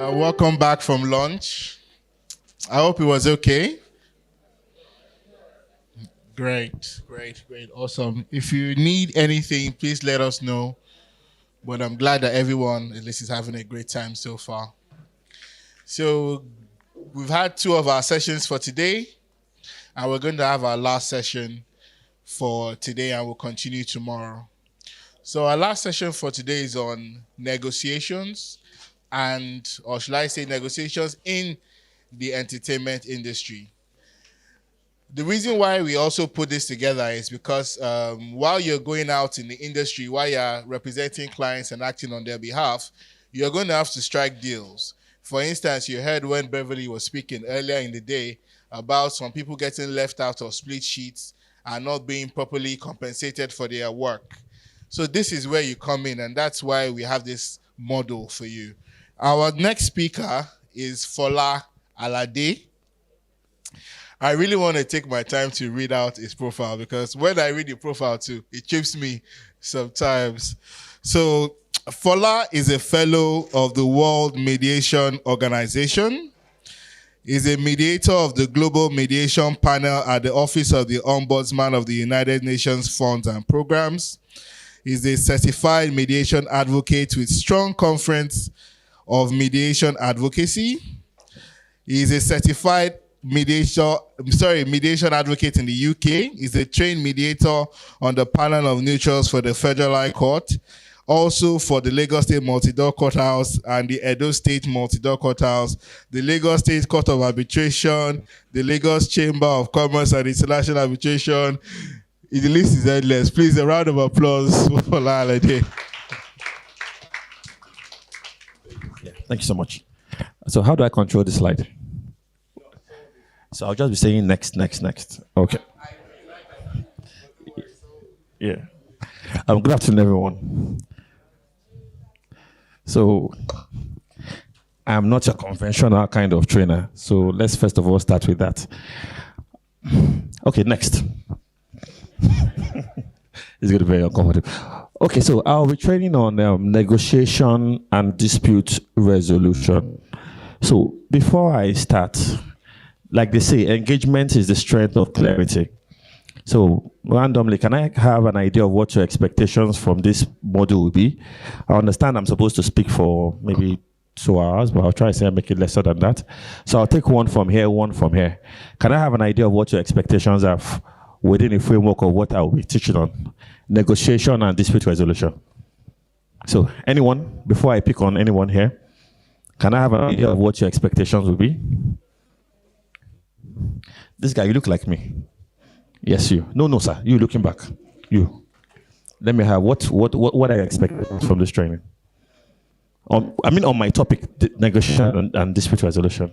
Welcome back from lunch. I hope it was okay. Great, great, great. Awesome. If you need anything, please let us know. But I'm glad that everyone at least is having a great time so far. So we've had two of our sessions for today, and we're going to have our last session for today, and we'll continue tomorrow. So our last session for today is on negotiations, or should I say negotiations in the entertainment industry. The reason why we also put this together is because while you're going out in the industry, while you're representing clients and acting on their behalf, you're going to have to strike deals. For instance, you heard when Beverly was speaking earlier in the day about some people getting left out of split sheets and not being properly compensated for their work. So this is where you come in, and that's why we have this model for you. Our next speaker is Fola Alade. I really want to take my time to read out his profile because when I read the profile too, it trips me sometimes. So Fola is a fellow of the World Mediation Organization. He's a mediator of the Global Mediation Panel at the Office of the Ombudsman of the United Nations Funds and Programs. He's a certified mediation advocate with strong conference of mediation advocacy. He's a certified mediation advocate in the UK. He's a trained mediator on the panel of neutrals for the Federal High Court, also for the Lagos State Multi-Door Courthouse and the Edo State Multi-Door Courthouse, the Lagos State Court of Arbitration, the Lagos Chamber of Commerce and International Arbitration. The list is endless. Please, a round of applause for Alade. Thank you so much. So how do I control this slide? So I'll just be saying next. Okay. Yeah. Good afternoon, everyone. So I'm not a conventional kind of trainer. So let's first of all start with that. Okay, next. It's going to be very uncomfortable. Okay, so I'll be training on negotiation and dispute resolution. So before I start, like they say, engagement is the strength of clarity. So randomly, can I have an idea of what your expectations from this module will be? I understand I'm supposed to speak for maybe 2 hours, but I'll try to say make it lesser than that. So I'll take one from here, one from here. Can I have an idea of what your expectations are within the framework of what I will be teaching on? Negotiation and dispute resolution. So anyone, before I pick on anyone here, can I have an idea of what your expectations will be? This guy, you look like me. Yes, you. No, sir. You looking back. You. Let me have what are you expecting from this training? On my topic, negotiation and dispute resolution.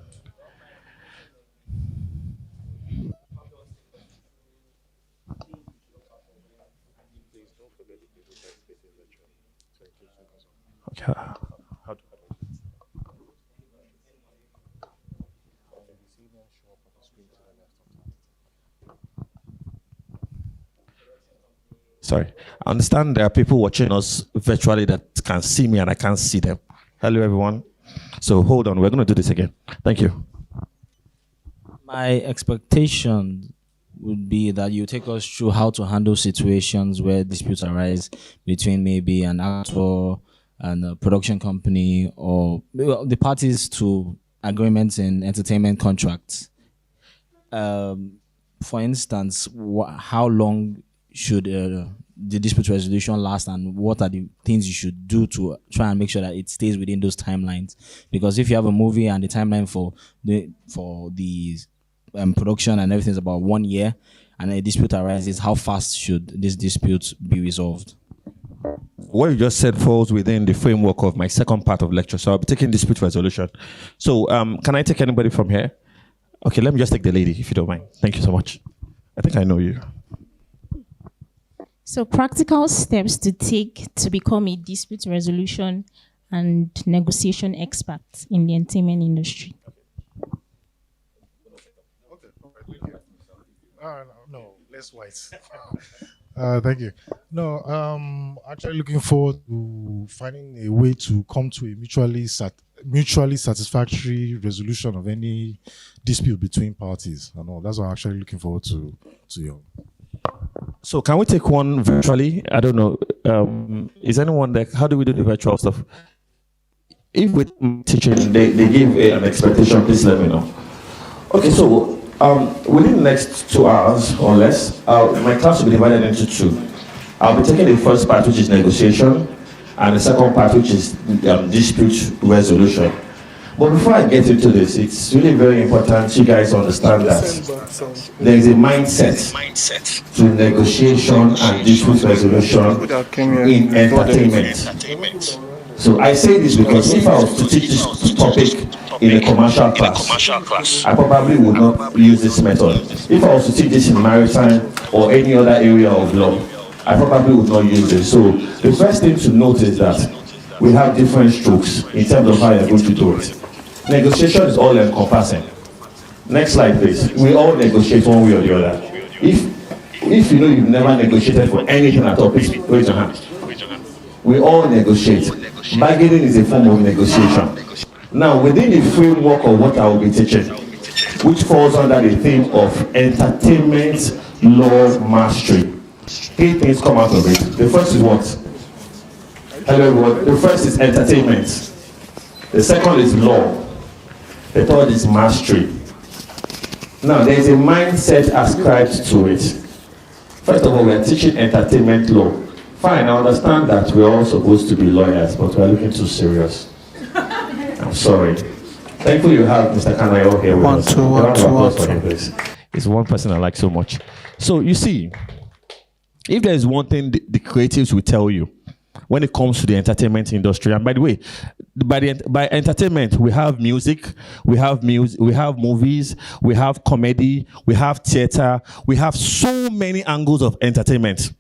Okay. Sorry. I understand there are people watching us virtually that can see me and I can't see them. Hello, everyone. So hold on. We're going to do this again. Thank you. My expectation would be that you take us through how to handle situations where disputes arise between maybe an actor and a production company or the parties to agreements in entertainment contracts. For instance, how long should the dispute resolution last, and what are the things you should do to try and make sure that it stays within those timelines? Because if you have a movie and the timeline for the production and everything is about 1 year, and a dispute arises, how fast should this dispute be resolved? What you just said falls within the framework of my second part of lecture. So I'll be taking dispute resolution. So can I take anybody from here? Okay, let me just take the lady, if you don't mind. Thank you so much. I think I know you. So practical steps to take to become a dispute resolution and negotiation expert in the entertainment industry. Okay, thank you. No, less white. Thank you. No, actually looking forward to finding a way to come to a mutually mutually satisfactory resolution of any dispute between parties and all. That's what I'm actually looking forward to your. So can we take one virtually? I don't know. Is anyone there? How do we do the virtual stuff? If with teaching they give an expectation, please let me know. Okay, so within the next 2 hours or less, my class will be divided into two. I'll be taking the first part, which is negotiation, and the second part, which is dispute resolution. But before I get into this, it's really very important you guys understand that there is a mindset to negotiation and dispute resolution in entertainment. So I say this because if I was to teach this topic in a commercial class, I probably would not use this method. If I was to teach this in maritime or any other area of law, I probably would not use it. So the first thing to note is that we have different strokes in terms of how you're going to do it. Negotiation is all encompassing. Next slide, please. We all negotiate one way or the other. If you know you've never negotiated for anything at all, please raise your hand. We all negotiate. Bargaining is a form of negotiation. Now, within the framework of what I will be teaching, which falls under the theme of entertainment law mastery, 3 things come out of it. The first is what? Hello, everyone. The first is entertainment. The second is law. The third is mastery. Now, there is a mindset ascribed to it. First of all, we are teaching entertainment law. Fine, I understand that we're all supposed to be lawyers, but we're looking too serious. I'm sorry. Thankfully, you have Mr. Kanayo here with us. It's one person I like so much. So, you see, if there is one thing the creatives will tell you when it comes to the entertainment industry, and by the way, by entertainment, we have music, we have movies, we have comedy, we have theater, we have so many angles of entertainment.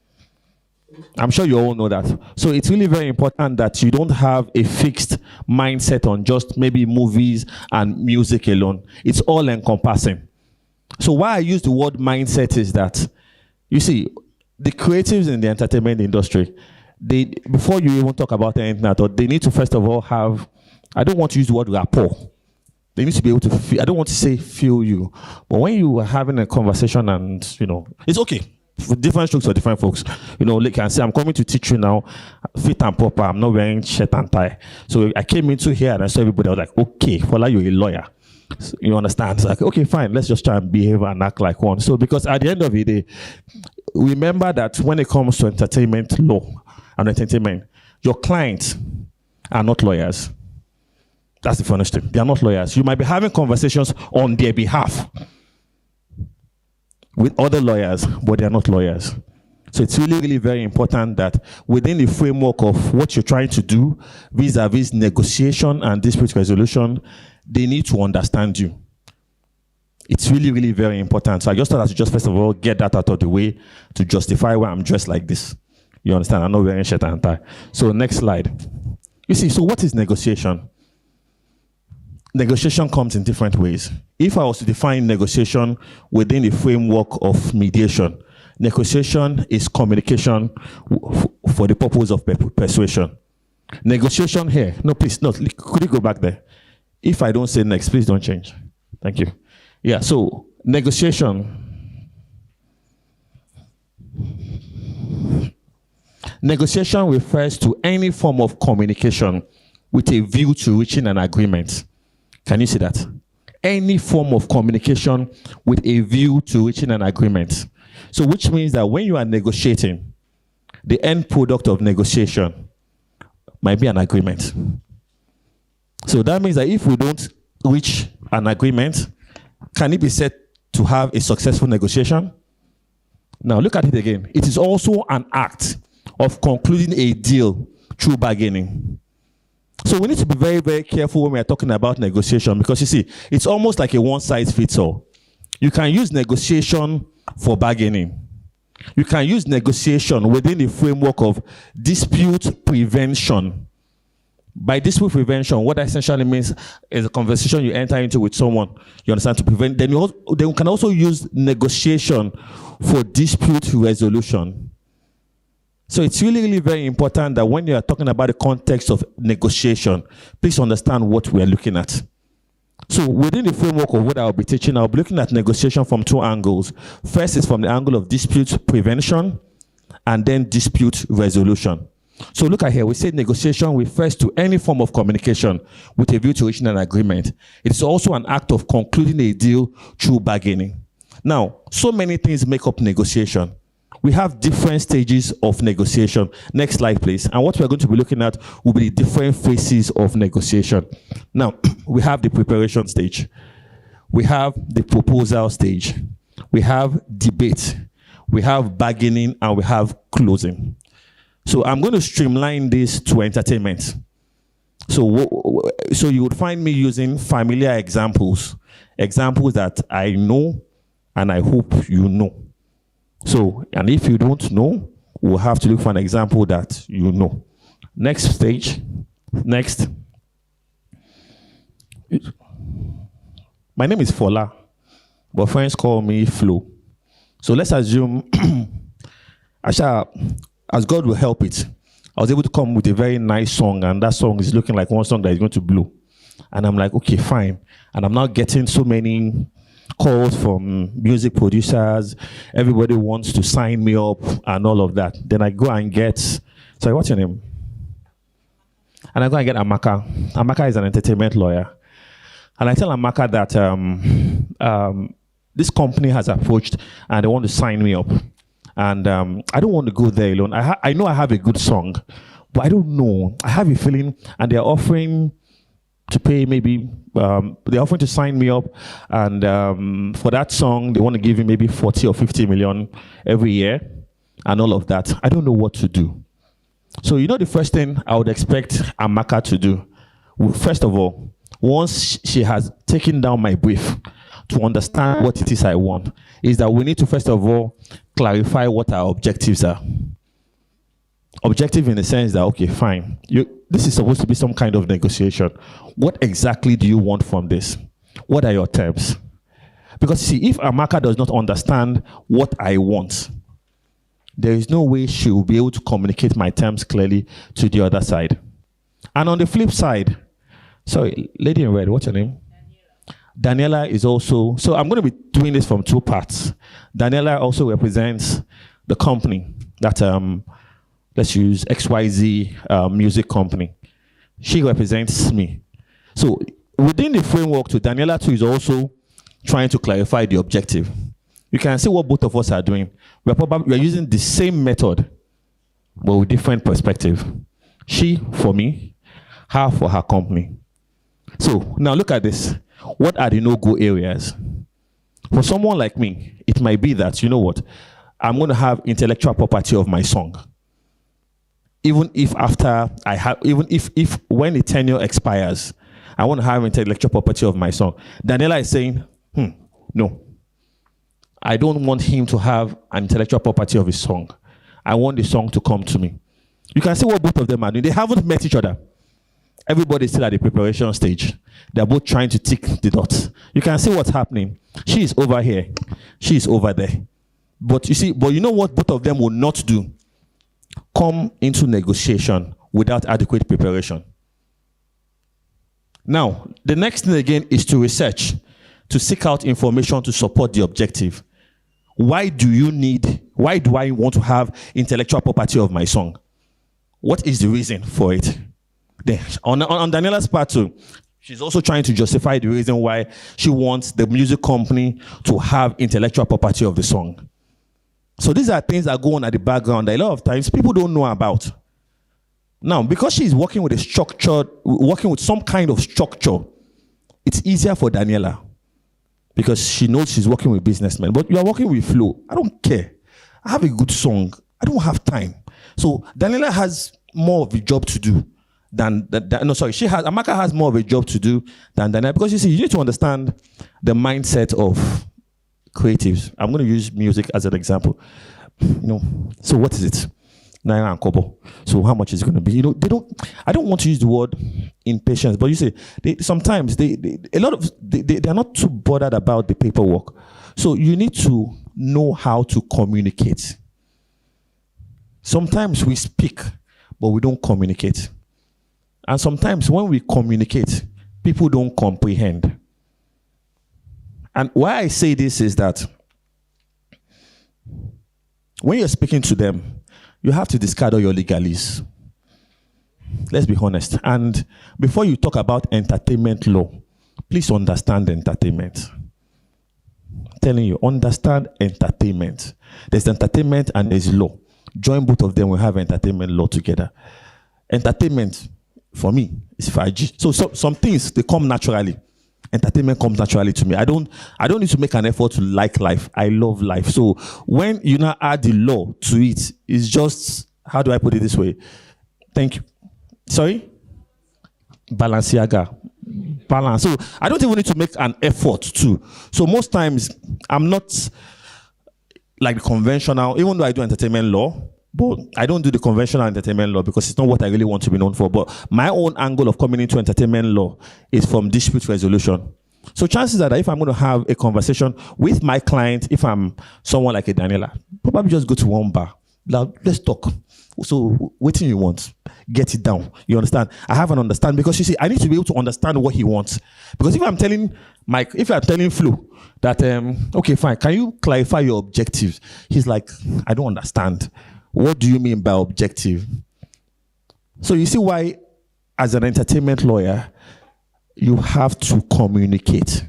I'm sure you all know that. So it's really very important that you don't have a fixed mindset on just maybe movies and music alone. It's all encompassing. So why I use the word mindset is that, you see, the creatives in the entertainment industry, before you even talk about anything at all, they need to first of all have, I don't want to use the word rapport. They need to be able to feel, I don't want to say feel you, but when you are having a conversation and, it's okay. For different strokes for different folks. They can say, I'm coming to teach you now, fit and proper, I'm not wearing shirt and tie. So I came into here and I saw everybody, I was like, okay, Fola, you're a lawyer. So, you understand? It's like, okay, fine, let's just try and behave and act like one. So because at the end of the day, remember that when it comes to entertainment law and entertainment, your clients are not lawyers. That's the funniest thing. They are not lawyers. You might be having conversations on their behalf with other lawyers, but they are not lawyers. So it's really, really very important that within the framework of what you're trying to do vis-a-vis negotiation and dispute resolution, they need to understand you. It's really, really very important. So I just thought I should just first of all get that out of the way to justify why I'm dressed like this. You understand? I'm not wearing shirt and tie. So next slide. You see, so what is negotiation? Negotiation comes in different ways. If I was to define negotiation within the framework of mediation, negotiation is communication for the purpose of persuasion. Negotiation here, no, please, no, could you go back there? If I don't say next, please don't change. Thank you. Yeah, so negotiation. Negotiation refers to any form of communication with a view to reaching an agreement. Can you see that? Any form of communication with a view to reaching an agreement. So which means that when you are negotiating, the end product of negotiation might be an agreement. So that means that if we don't reach an agreement, can it be said to have a successful negotiation? Now look at it again. It is also an act of concluding a deal through bargaining. So we need to be very, very careful when we are talking about negotiation because you see, it's almost like a one-size-fits-all. You can use negotiation for bargaining. You can use negotiation within the framework of dispute prevention. By dispute prevention, what that essentially means is a conversation you enter into with someone, you understand, to prevent. Then you can also use negotiation for dispute resolution. So it's really, really very important that when you are talking about the context of negotiation, please understand what we are looking at. So within the framework of what I'll be teaching, I'll be looking at negotiation from two angles. First is from the angle of dispute prevention and then dispute resolution. So look at here, we say negotiation refers to any form of communication with a view to reaching an agreement. It's also an act of concluding a deal through bargaining. Now, so many things make up negotiation. We have different stages of negotiation. Next slide, please. And what we're going to be looking at will be the different phases of negotiation. Now, we have the preparation stage. We have the proposal stage. We have debate. We have bargaining, and we have closing. So I'm going to streamline this to entertainment. So you would find me using familiar examples that I know and I hope you know. So, and if you don't know, we'll have to look for an example that you know. Next stage. Next. My name is Fola, but friends call me Flo. So let's assume, as God will help it, I was able to come with a very nice song, and that song is looking like one song that is going to blow. And I'm like, okay, fine. And I'm now getting so many calls from music producers. Everybody wants to sign me up and all of that. Then I go and get, sorry, what's your name? And I go and get Amaka. Amaka is an entertainment lawyer. And I tell Amaka that this company has approached and they want to sign me up. And I don't want to go there alone. I know I have a good song, but I don't know. I have a feeling, and they're offering to pay maybe, they're offering to sign me up, and for that song, they want to give me maybe 40 or 50 million every year, and all of that. I don't know what to do. So you know the first thing I would expect Amaka to do, well, first of all, once she has taken down my brief to understand what it is I want, is that we need to first of all clarify what our objectives are. Objective in the sense that, okay, fine, this is supposed to be some kind of negotiation. What exactly do you want from this? What are your terms? Because see, if Amaka does not understand what I want, there is no way she will be able to communicate my terms clearly to the other side. And on the flip side, sorry, lady in red, what's your name? Daniela is also, so I'm going to be doing this from two parts. Daniela also represents the company that, let's use XYZ music company. She represents me. So within the framework too, Daniela too is also trying to clarify the objective. You can see what both of us are doing. We're using the same method, but with different perspective. She for me, her for her company. So now look at this. What are the no-go areas? For someone like me, it might be that, you know what, I'm going to have intellectual property of my song. Even if when the tenure expires, I want to have intellectual property of my song. Daniela is saying, no. I don't want him to have an intellectual property of his song. I want the song to come to me. You can see what both of them are doing. They haven't met each other. Everybody's still at the preparation stage. They're both trying to tick the dots. You can see what's happening. She is over here. She is over there. But you know what both of them will not do? Come into negotiation without adequate preparation. Now, the next thing again is to research, to seek out information to support the objective. Why do I want to have intellectual property of my song? What is the reason for it? On Daniela's part too, she's also trying to justify the reason why she wants the music company to have intellectual property of the song. So these are things that go on at the background that a lot of times people don't know about. Now, because she's working with some kind of structure, it's easier for Daniela because she knows she's working with businessmen. But you are working with Flo. I don't care. I have a good song. I don't have time. So Daniela has more of a job to do Amaka has more of a job to do than Daniela, because you see, you need to understand the mindset of creatives. I'm going to use music as an example. So what is it? Naira and Kobo. So how much is it going to be? I don't want to use the word impatience, but you see, sometimes they are not too bothered about the paperwork. So you need to know how to communicate. Sometimes we speak, but we don't communicate. And sometimes when we communicate, people don't comprehend. And why I say this is that when you're speaking to them, you have to discard all your legalese. Let's be honest. And before you talk about entertainment law, please understand entertainment. I'm telling you, understand entertainment. There's entertainment and there's law. Join both of them, we have entertainment law together. Entertainment, for me, is 5G. So some things, they come naturally. Entertainment comes naturally to me. I don't need to make an effort to like life. I love life. So when you now add the law to it, it's just, how do I put it this way? Thank you. Sorry? Balenciaga. Balance. So I don't even need to make an effort to. So most times I'm not like the conventional, even though I do entertainment law, but I don't do the conventional entertainment law because it's not what I really want to be known for. But my own angle of coming into entertainment law is from dispute resolution. So chances are that if I'm going to have a conversation with my client, if I'm someone like a Daniela, probably just go to one bar. Now, let's talk. So what do you want? Get it down. You understand? I have an understanding because you see, I need to be able to understand what he wants. Because if I'm telling Mike, if I'm telling Flo that, okay, fine, can you clarify your objectives? He's like, I don't understand. What do you mean by objective? So you see why, as an entertainment lawyer, you have to communicate.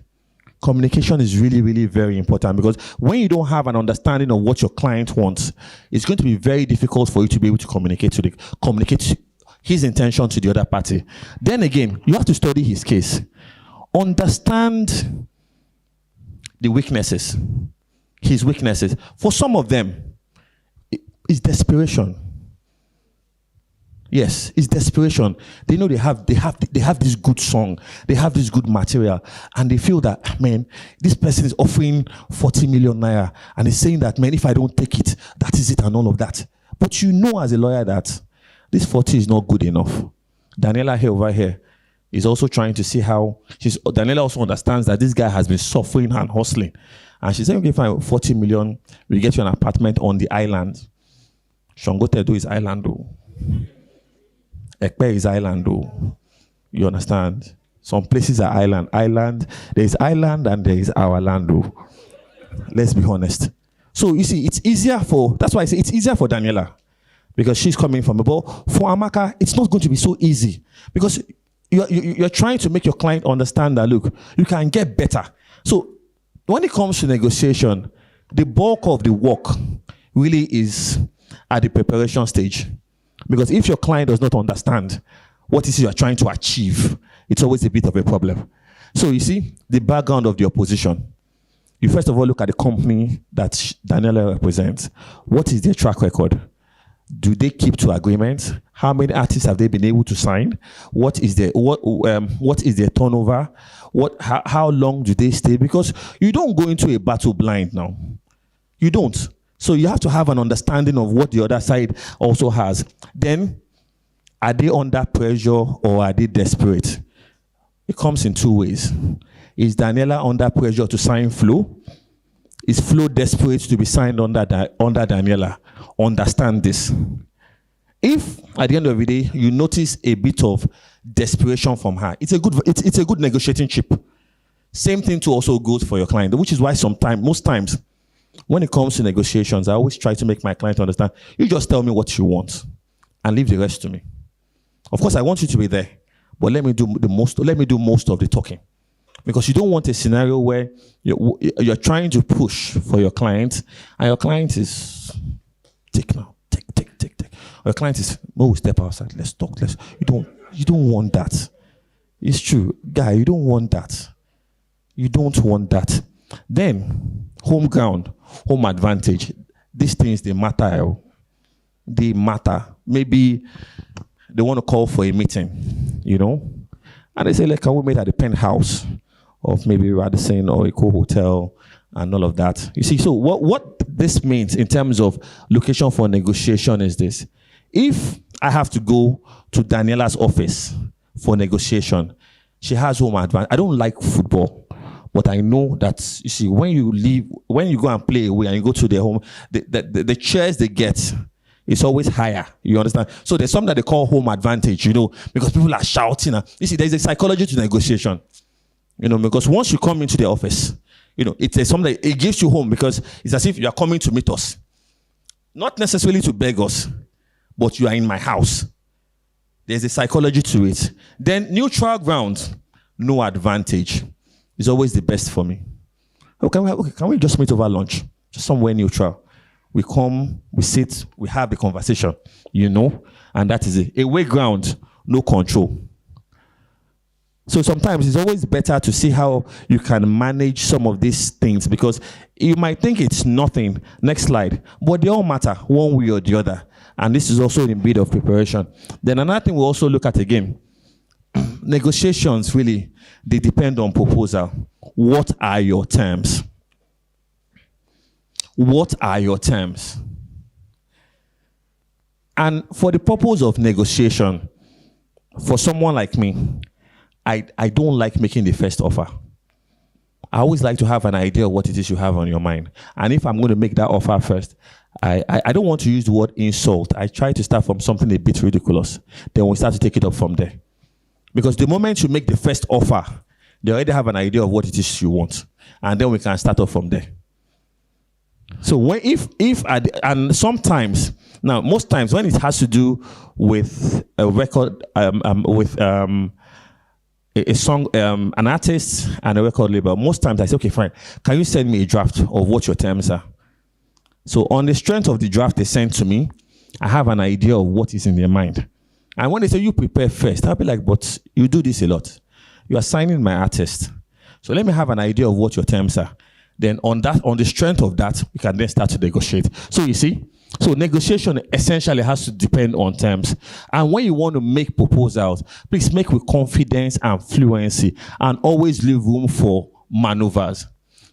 Communication is really, really very important because when you don't have an understanding of what your client wants, it's going to be very difficult for you to be able to communicate his intention to the other party. Then again, you have to study his case. Understand the weaknesses, his weaknesses. For some of them, it's desperation. Yes, it's desperation. They know they have this good song, they have this good material, and they feel that, man, this person is offering 40 million naira, and he's saying that, man, if I don't take it, that is it, and all of that. But you know, as a lawyer, that this 40 is not good enough. Daniela here over here is also trying to see how Daniela also understands that this guy has been suffering and hustling, and she's saying, okay, fine, 40 million, we get you an apartment on the island. Shango Tedo is island, though. Ekpe is island, though. You understand? Some places are island. There is island and there is our land, though. Let's be honest. So you see, that's why I say it's easier for Daniela because she's coming from above. For Amaka, it's not going to be so easy because you're trying to make your client understand that, look, you can get better. So when it comes to negotiation, the bulk of the work really is at the preparation stage. Because if your client does not understand what it is you are trying to achieve, it's always a bit of a problem. So you see, the background of the opposition. You first of all look at the company that Daniela represents. What is their track record? Do they keep to agreements? How many artists have they been able to sign? What is their turnover? How long do they stay? Because you don't go into a battle blind now. You don't. So you have to have an understanding of what the other side also has. Then, are they under pressure or are they desperate? It comes in two ways. Is Daniela under pressure to sign Flo? Is Flo desperate to be signed under Daniela? Understand this. If at the end of the day you notice a bit of desperation from her, it's a good negotiating chip. Same thing to also goes for your client, which is why most times, when it comes to negotiations, I always try to make my client understand, you just tell me what you want and leave the rest to me. Of course, I want you to be there, but let me do most of the talking. Because you don't want a scenario where you're trying to push for your client and your client is, take now, take. Or your client is, step outside, let's talk. You don't want that. It's true. Guy, you don't want that. You don't want that. Then, home ground, home advantage. These things, they matter. They matter. Maybe they want to call for a meeting, and they say, like, can we meet at the penthouse of maybe Radisson or Eco Hotel and all of that? You see, so what this means in terms of location for negotiation is this. If I have to go to Daniela's office for negotiation, she has home advantage. I don't like football. But I know that, you see, when you go and play away and you go to their home, the chairs they get, It's always higher. You understand? So there's something that they call home advantage, because people are shouting. You see, there's a psychology to negotiation, because once you come into the office, it's something that it gives you home because it's as if you are coming to meet us. Not necessarily to beg us, but you are in my house. There's a psychology to it. Then neutral ground, no advantage, is always the best for me. Okay, can we just meet over lunch? Just somewhere neutral. We come, we sit, we have the conversation, and that is it. Away ground, no control. So sometimes it's always better to see how you can manage some of these things because you might think it's nothing. Next slide. But they all matter one way or the other. And this is also in a bit of preparation. Then another thing we'll also look at again. Negotiations, really, they depend on proposal. What are your terms? What are your terms? And for the purpose of negotiation, for someone like me, I don't like making the first offer. I always like to have an idea of what it is you have on your mind. And if I'm going to make that offer first, I don't want to use the word insult. I try to start from something a bit ridiculous. Then we start to take it up from there. Because the moment you make the first offer, they already have an idea of what it is you want. And then we can start off from there. So most times when it has to do with a record, a song, an artist and a record label, most times I say, okay, fine, can you send me a draft of what your terms are? So on the strength of the draft they sent to me, I have an idea of what is in their mind. And when they say you prepare first, I'll be like, but you do this a lot. You are signing my artist. So let me have an idea of what your terms are. Then on the strength of that, we can then start to negotiate. So you see, so negotiation essentially has to depend on terms. And when you want to make proposals, please make with confidence and fluency and always leave room for maneuvers.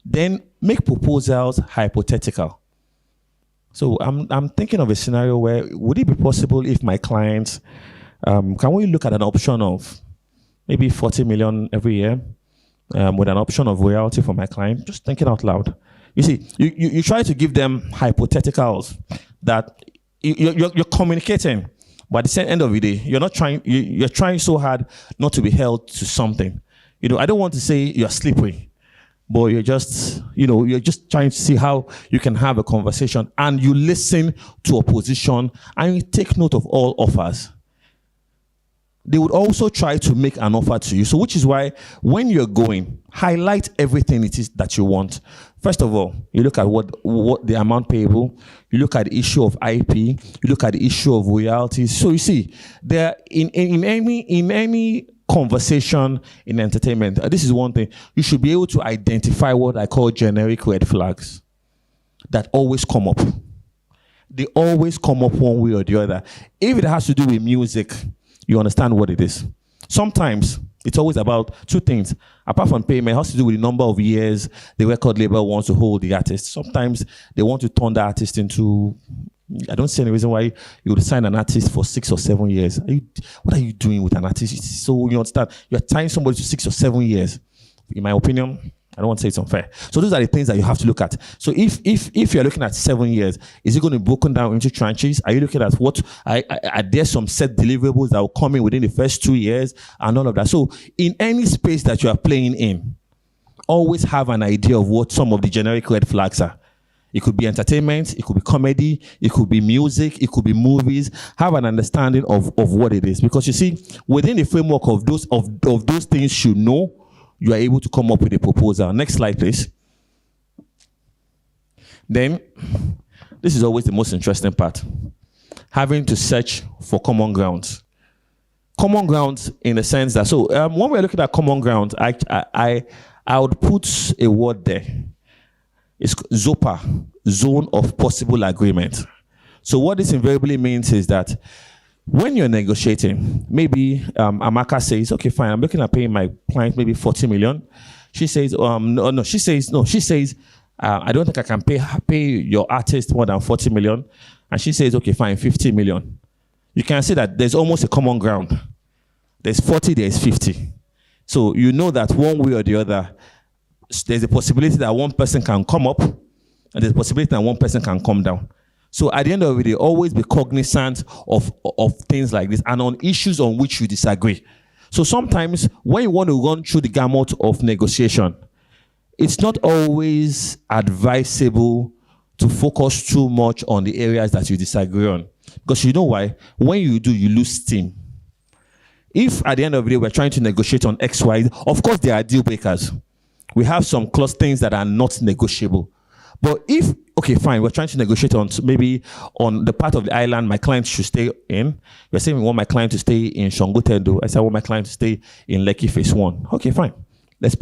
Then make proposals hypothetical. So I'm thinking of a scenario where would it be possible if my clients, can we look at an option of maybe 40 million every year? With an option of royalty for my client, just thinking out loud. You see, you try to give them hypotheticals that you're communicating, but at the same end of the day, you're trying so hard not to be held to something. I don't want to say you're slippery, but you're just trying to see how you can have a conversation and you listen to opposition and you take note of all offers. They would also try to make an offer to you. So which is why when you're going, highlight everything it is that you want. First of all, you look at what the amount payable, you look at the issue of IP, you look at the issue of royalties. So you see, there in any conversation in entertainment, this is one thing, you should be able to identify what I call generic red flags that always come up. They always come up one way or the other. If it has to do with music, you understand what it is. Sometimes it's always about two things. Apart from payment, it has to do with the number of years the record label wants to hold the artist. Sometimes they want to turn the artist into, I don't see any reason why you would sign an artist for 6 or 7 years. What are you doing with an artist? So you understand, you're tying somebody to 6 or 7 years. In my opinion, I don't want to say it's unfair. So those are the things that you have to look at. So if you're looking at 7 years, is it going to be broken down into tranches? Are you looking at what are there some set deliverables that will come in within the first 2 years and all of that? So in any space that you are playing in, always have an idea of what some of the generic red flags are. It could be entertainment, it could be comedy, it could be music, it could be movies. Have an understanding of what it is. Because you see, within the framework of those things you know, you are able to come up with a proposal. Next slide, please. Then, this is always the most interesting part. Having to search for common grounds. Common grounds in the sense that, so when we're looking at common grounds, I would put a word there. It's ZOPA, Zone of Possible Agreement. So what this invariably means is that when you're negotiating, maybe Amaka says, okay, fine, I'm looking at paying my client maybe 40 million. She says, she says, I don't think I can pay your artist more than 40 million. And she says, okay, fine, 50 million. You can see that there's almost a common ground. There's 40, there's 50. So you know that one way or the other, there's a possibility that one person can come up, and there's a possibility that one person can come down. So at the end of the day, always be cognizant of things like this and on issues on which you disagree. So sometimes when you want to run through the gamut of negotiation, it's not always advisable to focus too much on the areas that you disagree on. Because you know why? When you do, you lose steam. If at the end of the day we're trying to negotiate on X, Y, of course there are deal breakers. We have some clause things that are not negotiable. But if, okay, fine, we're trying to negotiate on maybe on the part of the island my client should stay in. You're saying we want my client to stay in Shongotendo. I said I want my client to stay in Lekki Phase 1. Okay, fine. Let's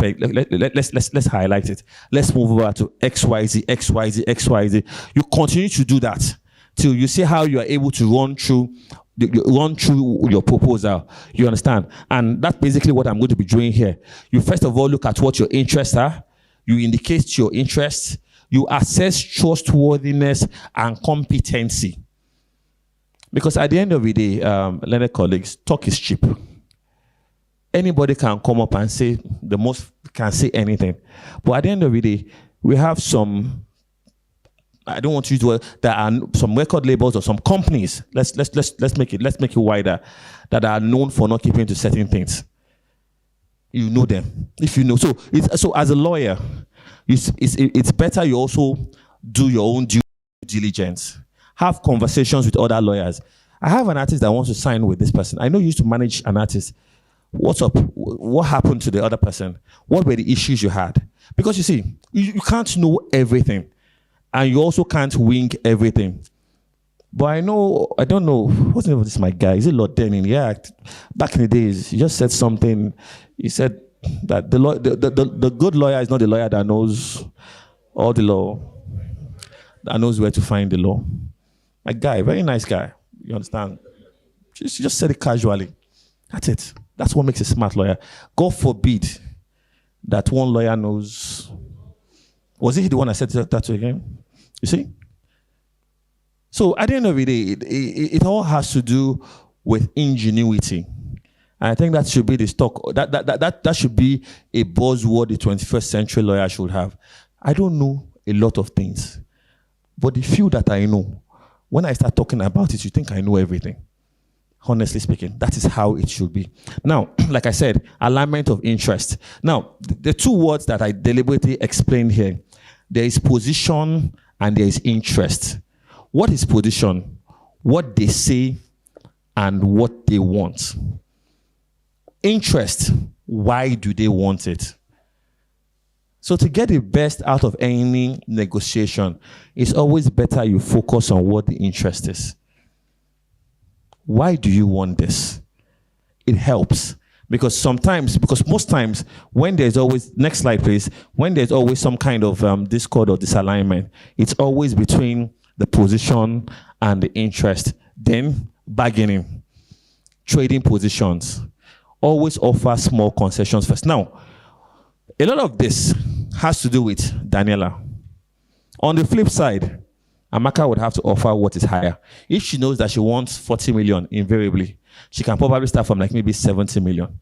highlight it. Let's move over to XYZ, XYZ, XYZ. You continue to do that till you see how you are able to run through your proposal. You understand? And that's basically what I'm going to be doing here. You first of all look at what your interests are. You indicate your interests. You assess trustworthiness and competency. Because at the end of the day, learned colleagues, talk is cheap. Anybody can come up and say the most, can say anything. But at the end of the day, we have some, I don't want to use the word, there are some record labels or some companies, let's make it wider, that are known for not keeping to certain things. You know them. If you know. So as a lawyer, it's better you also do your own due diligence. Have conversations with other lawyers. I have an artist that wants to sign with this person. I know you used to manage an artist. What's up? What happened to the other person? What were the issues you had? Because you see, you can't know everything. And you also can't wing everything. But I don't know, what's the name of this my guy? Is it Lord Denning? Yeah, back in the days, he just said something. He said that the good lawyer is not the lawyer that knows all the law, that knows where to find the law. My guy, very nice guy. You understand? He just said it casually. That's it. That's what makes a smart lawyer. God forbid that one lawyer knows. Was he the one that said that to again? You see? So at the end of the day, it all has to do with ingenuity. And I think that should be the stock. That should be a buzzword the 21st century lawyer should have. I don't know a lot of things. But the few that I know, when I start talking about it, you think I know everything. Honestly speaking, that is how it should be. Now, like I said, alignment of interest. Now, the two words that I deliberately explained here, there is position and there is interest. What is position? What they say and what they want. Interest, why do they want it? So to get the best out of any negotiation, it's always better you focus on what the interest is. Why do you want this? It helps. Because most times, when there's always, next slide please, when there's always some kind of discord or disalignment, it's always between the position and the interest. Then bargaining, trading positions, always offer small concessions first. Now, a lot of this has to do with Daniela. On the flip side, Amaka would have to offer what is higher. If she knows that she wants 40 million, invariably, she can probably start from like maybe 70 million.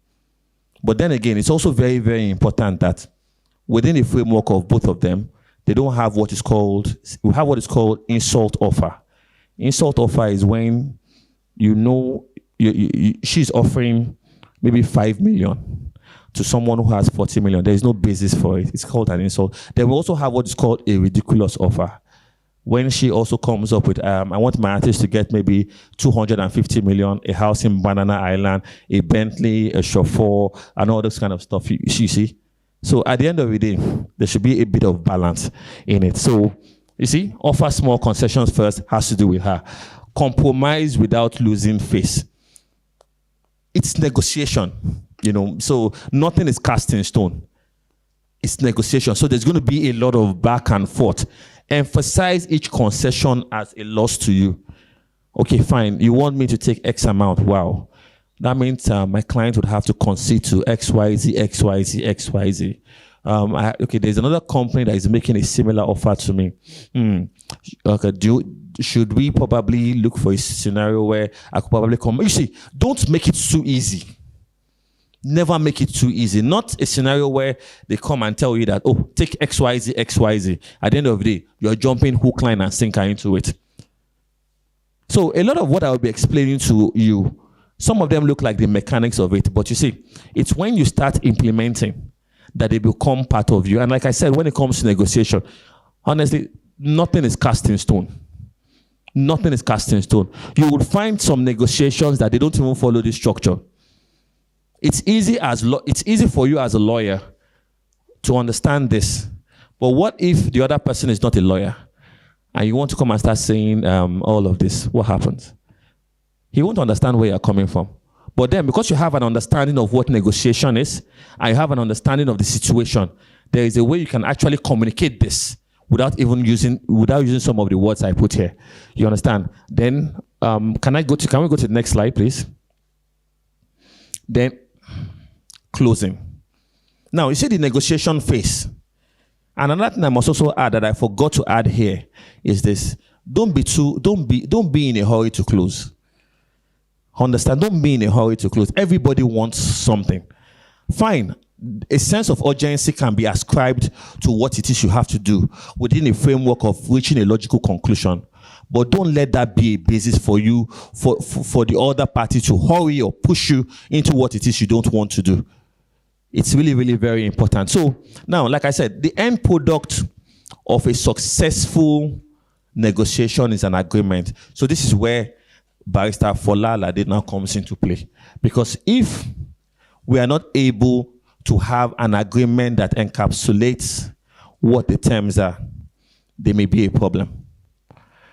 But then again, it's also very, very important that within the framework of both of them, they don't have what is called, we have what is called insult offer. Insult offer is when you know she's offering maybe 5 million to someone who has 40 million. There is no basis for it. It's called an insult. Then we also have what is called a ridiculous offer. When she also comes up with, I want my artist to get maybe 250 million, a house in Banana Island, a Bentley, a chauffeur, and all this kind of stuff, you see. So at the end of the day, there should be a bit of balance in it. So, you see, offer small concessions first has to do with her. Compromise without losing face. It's negotiation, so nothing is cast in stone. It's negotiation. So there's going to be a lot of back and forth. Emphasize each concession as a loss to you. Okay, fine. You want me to take X amount. Wow. That means my client would have to concede to XYZ, XYZ, XYZ. Okay, there's another company that is making a similar offer to me. Okay, should we probably look for a scenario where I could probably come? You see, don't make it too easy. Never make it too easy. Not a scenario where they come and tell you that, oh, take XYZ, XYZ. At the end of the day, you're jumping hook, line, and sinker into it. So a lot of what I will be explaining to you, some of them look like the mechanics of it, but you see, it's when you start implementing that they become part of you. And like I said, when it comes to negotiation, honestly, nothing is cast in stone. Nothing is cast in stone. You will find some negotiations that they don't even follow this structure. It's easy for you as a lawyer to understand this. But what if the other person is not a lawyer and you want to come and start saying all of this? What happens? He won't understand where you're coming from. But then, because you have an understanding of what negotiation is, and you have an understanding of the situation, there is a way you can actually communicate this without using some of the words I put here. You understand? Then, can we go to the next slide, please? Then, closing. Now, you see the negotiation phase. And another thing I must also add that I forgot to add here is this: don't be in a hurry to close. Understand? Don't be in a hurry to close. Everybody wants something. Fine. A sense of urgency can be ascribed to what it is you have to do within a framework of reaching a logical conclusion. But don't let that be a basis for you, for the other party to hurry or push you into what it is you don't want to do. It's really, really very important. So now, like I said, the end product of a successful negotiation is an agreement. So this is where Barrister Fola Alade now comes into play. Because if we are not able to have an agreement that encapsulates what the terms are, there may be a problem.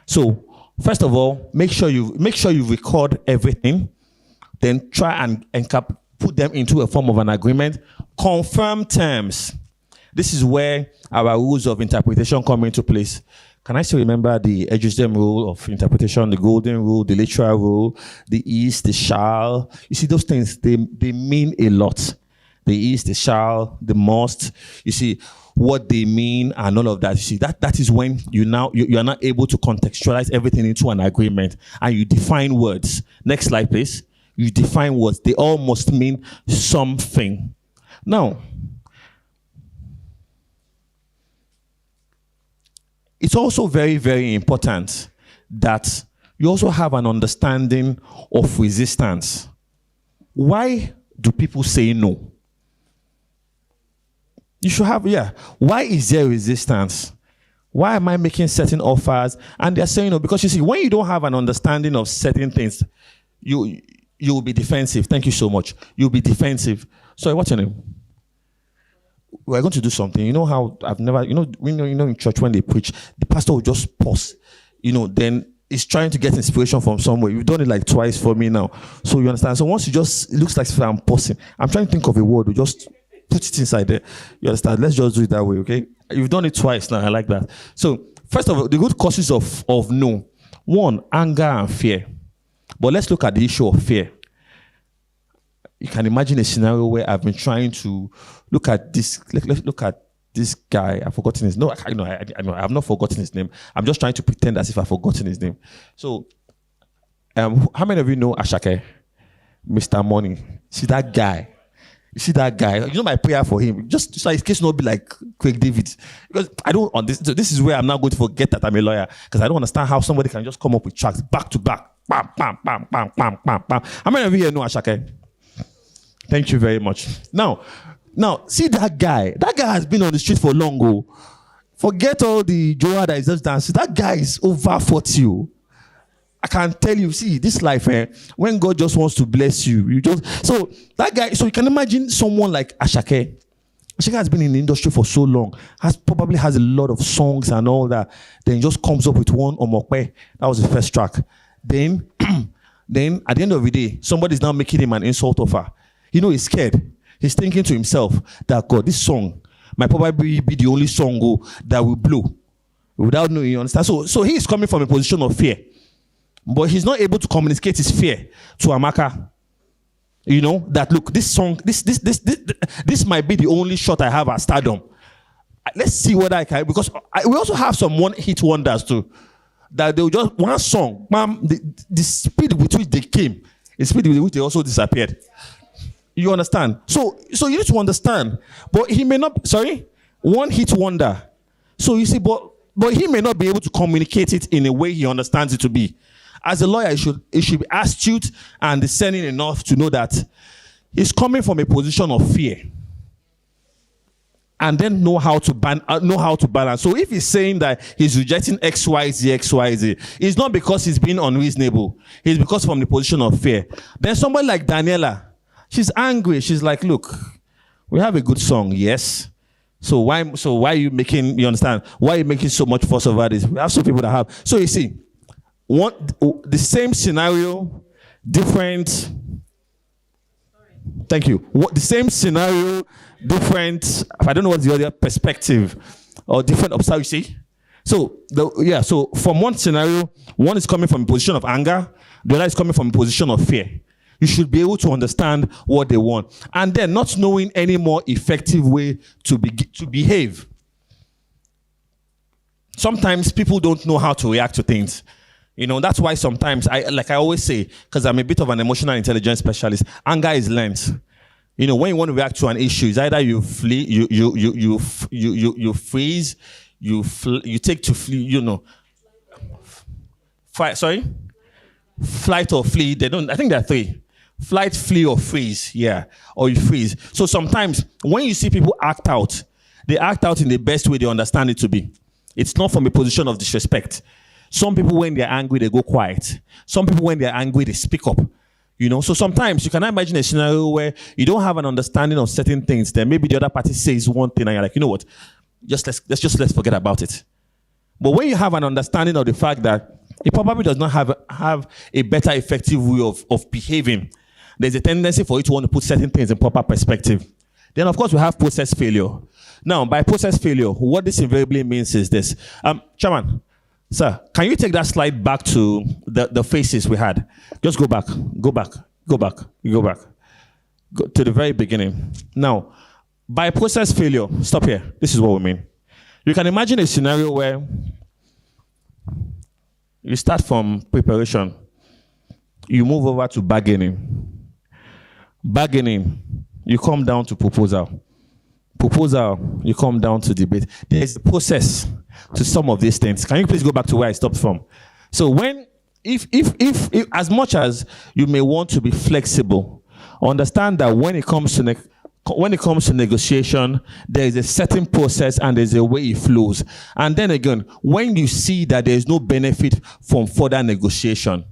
So, first of all, make sure you record everything, then try and put them into a form of an agreement. Confirm terms. This is where our rules of interpretation come into place. Can I still remember the Ejusdem rule of interpretation, the golden rule, the literal rule, the is, the shall? You see, those things, they mean a lot. The is, the shall, the must. You see, what they mean and all of that. You see, that is when you are not able to contextualize everything into an agreement and you define words. Next slide, please. You define words. They all must mean something. Now, it's also very, very important that you also have an understanding of resistance. Why do people say no? You should have, why is there resistance? Why am I making certain offers? And they're saying no, because you see, when you don't have an understanding of certain things, you will be defensive. Thank you so much. You'll be defensive. Sorry, what's your name? We're going to do something. You know how I've never, in church when they preach, the pastor will just pause, then he's trying to get inspiration from somewhere. You've done it like twice for me now. So you understand? So once it looks like I'm pausing, I'm trying to think of a word, we just put it inside there. You understand? Let's just do it that way, okay? You've done it twice now. I like that. So first of all, the good causes of no. One, anger and fear. But let's look at the issue of fear. You can imagine a scenario where I've been trying to look at this. Let's look at this guy. I've forgotten his name. No, I have not forgotten his name. I'm just trying to pretend as if I've forgotten his name. So, how many of you know Ashake? Mr. Money. See that guy? You see that guy? You know my prayer for him. Just so his case not be like Craig David. Because I don't on this. So this is where I'm now going to forget that I'm a lawyer. Because I don't understand how somebody can just come up with tracks back to back. Bam, bam, bam, bam, bam, bam, bam. How many of you here know Ashake? Thank you very much. Now, see that guy. That guy has been on the street for long. Oh. Forget all the Joa that is just dancing. That guy is over 40. Oh. I can tell you, see, this life, when God just wants to bless you, so that guy, so you can imagine someone like Ashake. Ashake has been in the industry for so long, probably has a lot of songs and all that. Then he just comes up with one Omokwe. That was the first track. Then at the end of the day, somebody's now making him an insult offer. He's scared. He's thinking to himself that, God, this song might probably be the only song that will blow without knowing, you understand? So he is coming from a position of fear. But he's not able to communicate his fear to Amaka. That look, this song, this might be the only shot I have at stardom. Let's see whether I can, because we also have some one-hit wonders too. That they will just, one song, the speed with which they came, the speed with which they also disappeared. You understand? So you need to understand. But he may not, one-hit wonder. So you see, but he may not be able to communicate it in a way he understands it to be. as a lawyer, he should be astute and discerning enough to know that he's coming from a position of fear, and then know how to balance. So if he's saying that he's rejecting XYZ, it's not because he's being unreasonable. It's because from the position of fear. Then somebody like Daniela, she's angry. She's like, look, we have a good song, yes. So why are you making, you understand? Why are you making so much fuss over this? We have some people that have. So you see, the same scenario, different. Thank you. The same scenario, different. I don't know what's the other perspective or different obstacle. You see. So so from one scenario, one is coming from a position of anger, the other is coming from a position of fear. You should be able to understand what they want, and then not knowing any more effective way to behave. Sometimes people don't know how to react to things. That's why sometimes I always say, because I'm a bit of an emotional intelligence specialist, anger is learned. When you want to react to an issue, it's either you flee, you freeze, you take to flee, flight or flee. I think there are three: flight, flee, or freeze. Yeah, or you freeze. So sometimes when you see people act out, they act out in the best way they understand it to be. It's not from a position of disrespect. Some people, when they're angry, they go quiet. Some people, when they're angry, they speak up. So sometimes you can imagine a scenario where you don't have an understanding of certain things. Then maybe the other party says one thing and you're like, you know what? Let's forget about it. But when you have an understanding of the fact that it probably does not have a better effective way of behaving, there's a tendency for you to want to put certain things in proper perspective. Then, of course, we have process failure. Now, by process failure, what this invariably means is this. Chairman, sir, can you take that slide back to the faces we had? Just go back to the very beginning. Now, by process failure, stop here. This is what we mean. You can imagine a scenario where you start from preparation, you move over to bargaining. Bargaining, you come down to proposal. Proposal, you come down to debate. There's a process to some of these things. Can you please go back to where I stopped from? So if as much as you may want to be flexible, understand that when it comes to negotiation, there is a certain process and there's a way it flows. And then again, when you see that there is no benefit from further negotiation,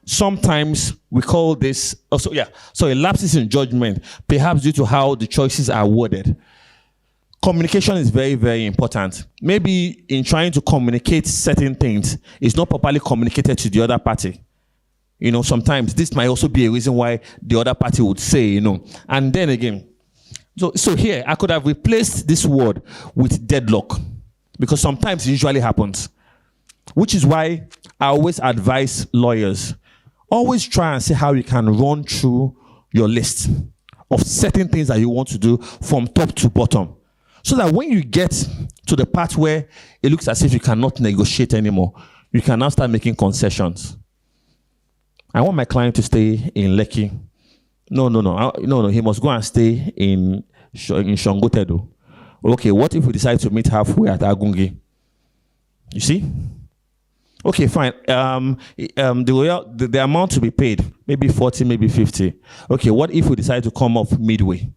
sometimes we call this lapses in judgment, perhaps due to how the choices are worded. Communication is very, very important. Maybe in trying to communicate certain things, it's not properly communicated to the other party. Sometimes this might also be a reason why the other party would say, And then again, so here, I could have replaced this word with deadlock, because sometimes it usually happens. Which is why I always advise lawyers, always try and see how you can run through your list of certain things that you want to do from top to bottom. So that when you get to the part where it looks as if you cannot negotiate anymore, you can now start making concessions. I want my client to stay in Lekki. No. He must go and stay in Shongotedo. Okay, what if we decide to meet halfway at Agungi? You see? Okay, fine. The amount to be paid, maybe 40, maybe 50. Okay, what if we decide to come off midway?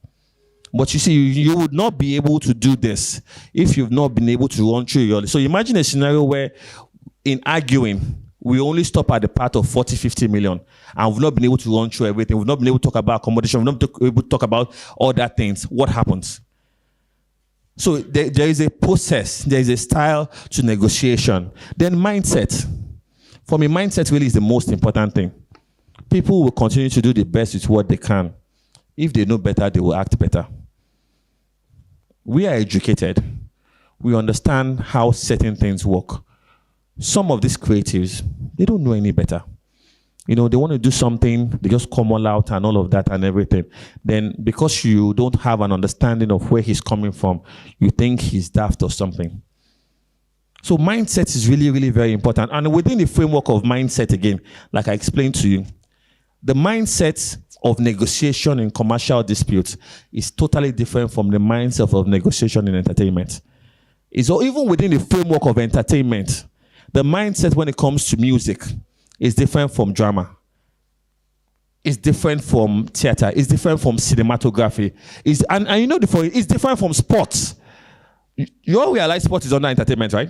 But you see, you would not be able to do this if you've not been able to run through your... So imagine a scenario where in arguing, we only stop at the part of 40, 50 million, and we've not been able to run through everything. We've not been able to talk about accommodation. We've not been able to talk about other things. What happens? So there is a process. There is a style to negotiation. Then mindset. For me, mindset really is the most important thing. People will continue to do the best with what they can. If they know better, they will act better. We are educated. We understand how certain things work. Some of these creatives, they don't know any better. They want to do something, they just come all out and all of that and everything. Then because you don't have an understanding of where he's coming from, you think he's daft or something. So mindset is really, really very important. And within the framework of mindset, again, like I explained to you, the mindset of negotiation in commercial disputes is totally different from the mindset of negotiation in entertainment. Even within the framework of entertainment, the mindset when it comes to music is different from drama. It's different from theater. It's different from cinematography. And you know, it's different from sports. You all realize sport is under entertainment, right?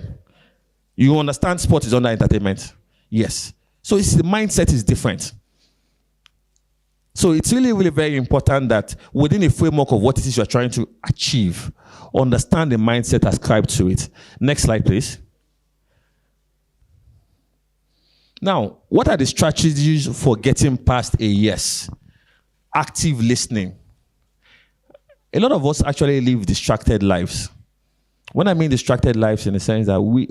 You understand sport is under entertainment. Yes. So the mindset is different. So it's really, really very important that within a framework of what it is you're trying to achieve, understand the mindset ascribed to it. Next slide, please. Now, what are the strategies for getting past a yes? Active listening. A lot of us actually live distracted lives. When I mean distracted lives, in the sense that we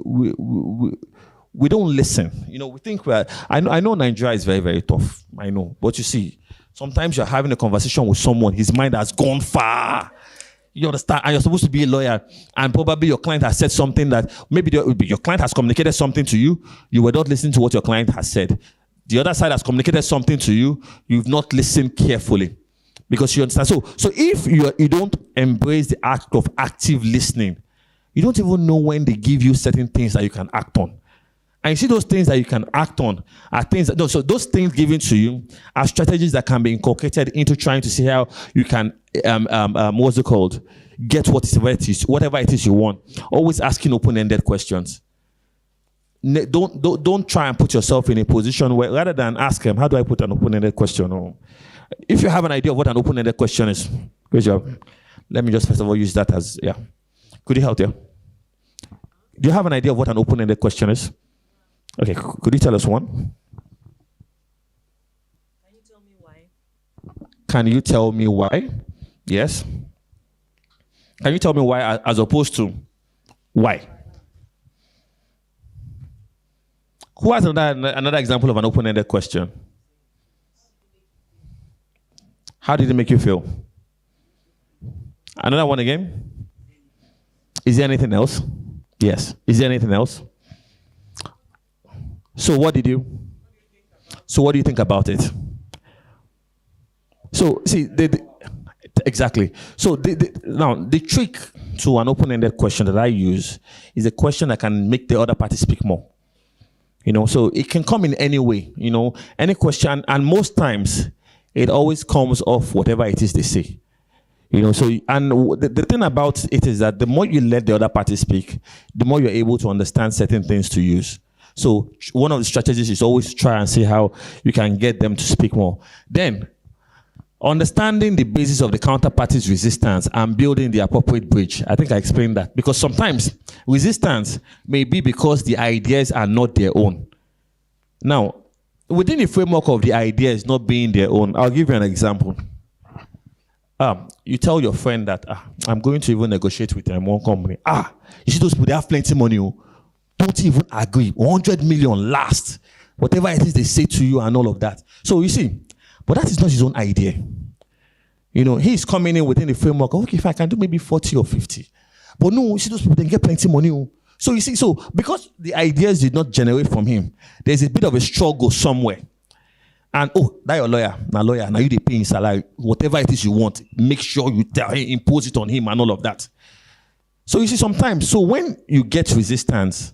don't listen. You know, we think I know Nigeria is very, very tough. I know. But you see, sometimes you're having a conversation with someone, his mind has gone far. You understand? And you're supposed to be a lawyer, and probably your client has said something that maybe your client has communicated something to you. You were not listening to what your client has said. The other side has communicated something to you. You've not listened carefully, because you understand. So if you don't embrace the act of active listening, you don't even know when they give you certain things that you can act on. And you see, those things that you can act on are things that, so those things given to you are strategies that can be inculcated into trying to see how you can, what's it called? Get whatever it is you want. Always asking open-ended questions. Don't try and put yourself in a position where, rather than ask them, how do I put an open-ended question? Or if you have an idea of what an open-ended question is, great job. Let me just first of all use that as, yeah. Could you help there? Do you have an idea of what an open-ended question is? Okay, could you tell us one? Can you tell me why? Can you tell me why? Yes. Can you tell me why as opposed to why? Who has another example of an open-ended question? How did it make you feel? Another one again? Is there anything else? Yes. Is there anything else? So what do you think about it? So see, exactly. So now the trick to an open-ended question that I use is a question that can make the other party speak more. You know, so it can come in any way, you know, any question, and most times it always comes off whatever it is they say. You know, so, and the thing about it is that the more you let the other party speak, the more you're able to understand certain things to use. So one of the strategies is always try and see how you can get them to speak more. Then, understanding the basis of the counterparty's resistance and building the appropriate bridge. I think I explained that. Because sometimes resistance may be because the ideas are not their own. Now, within the framework of the ideas not being their own, I'll give you an example. You tell your friend that, I'm going to even negotiate with them, one company. You see those people, they have plenty of money. Don't even agree. 100 million last. Whatever it is they say to you and all of that. So you see, but that is not his own idea. You know, he's coming in within the framework of, okay, if I can do maybe 40 or 50. But no, you see those people, they get plenty of money. So you see, so because the ideas did not generate from him, there's a bit of a struggle somewhere. And that your lawyer, now you they pay his salary, whatever it is you want, make sure you tell him, impose it on him and all of that. So you see, sometimes, so when you get resistance,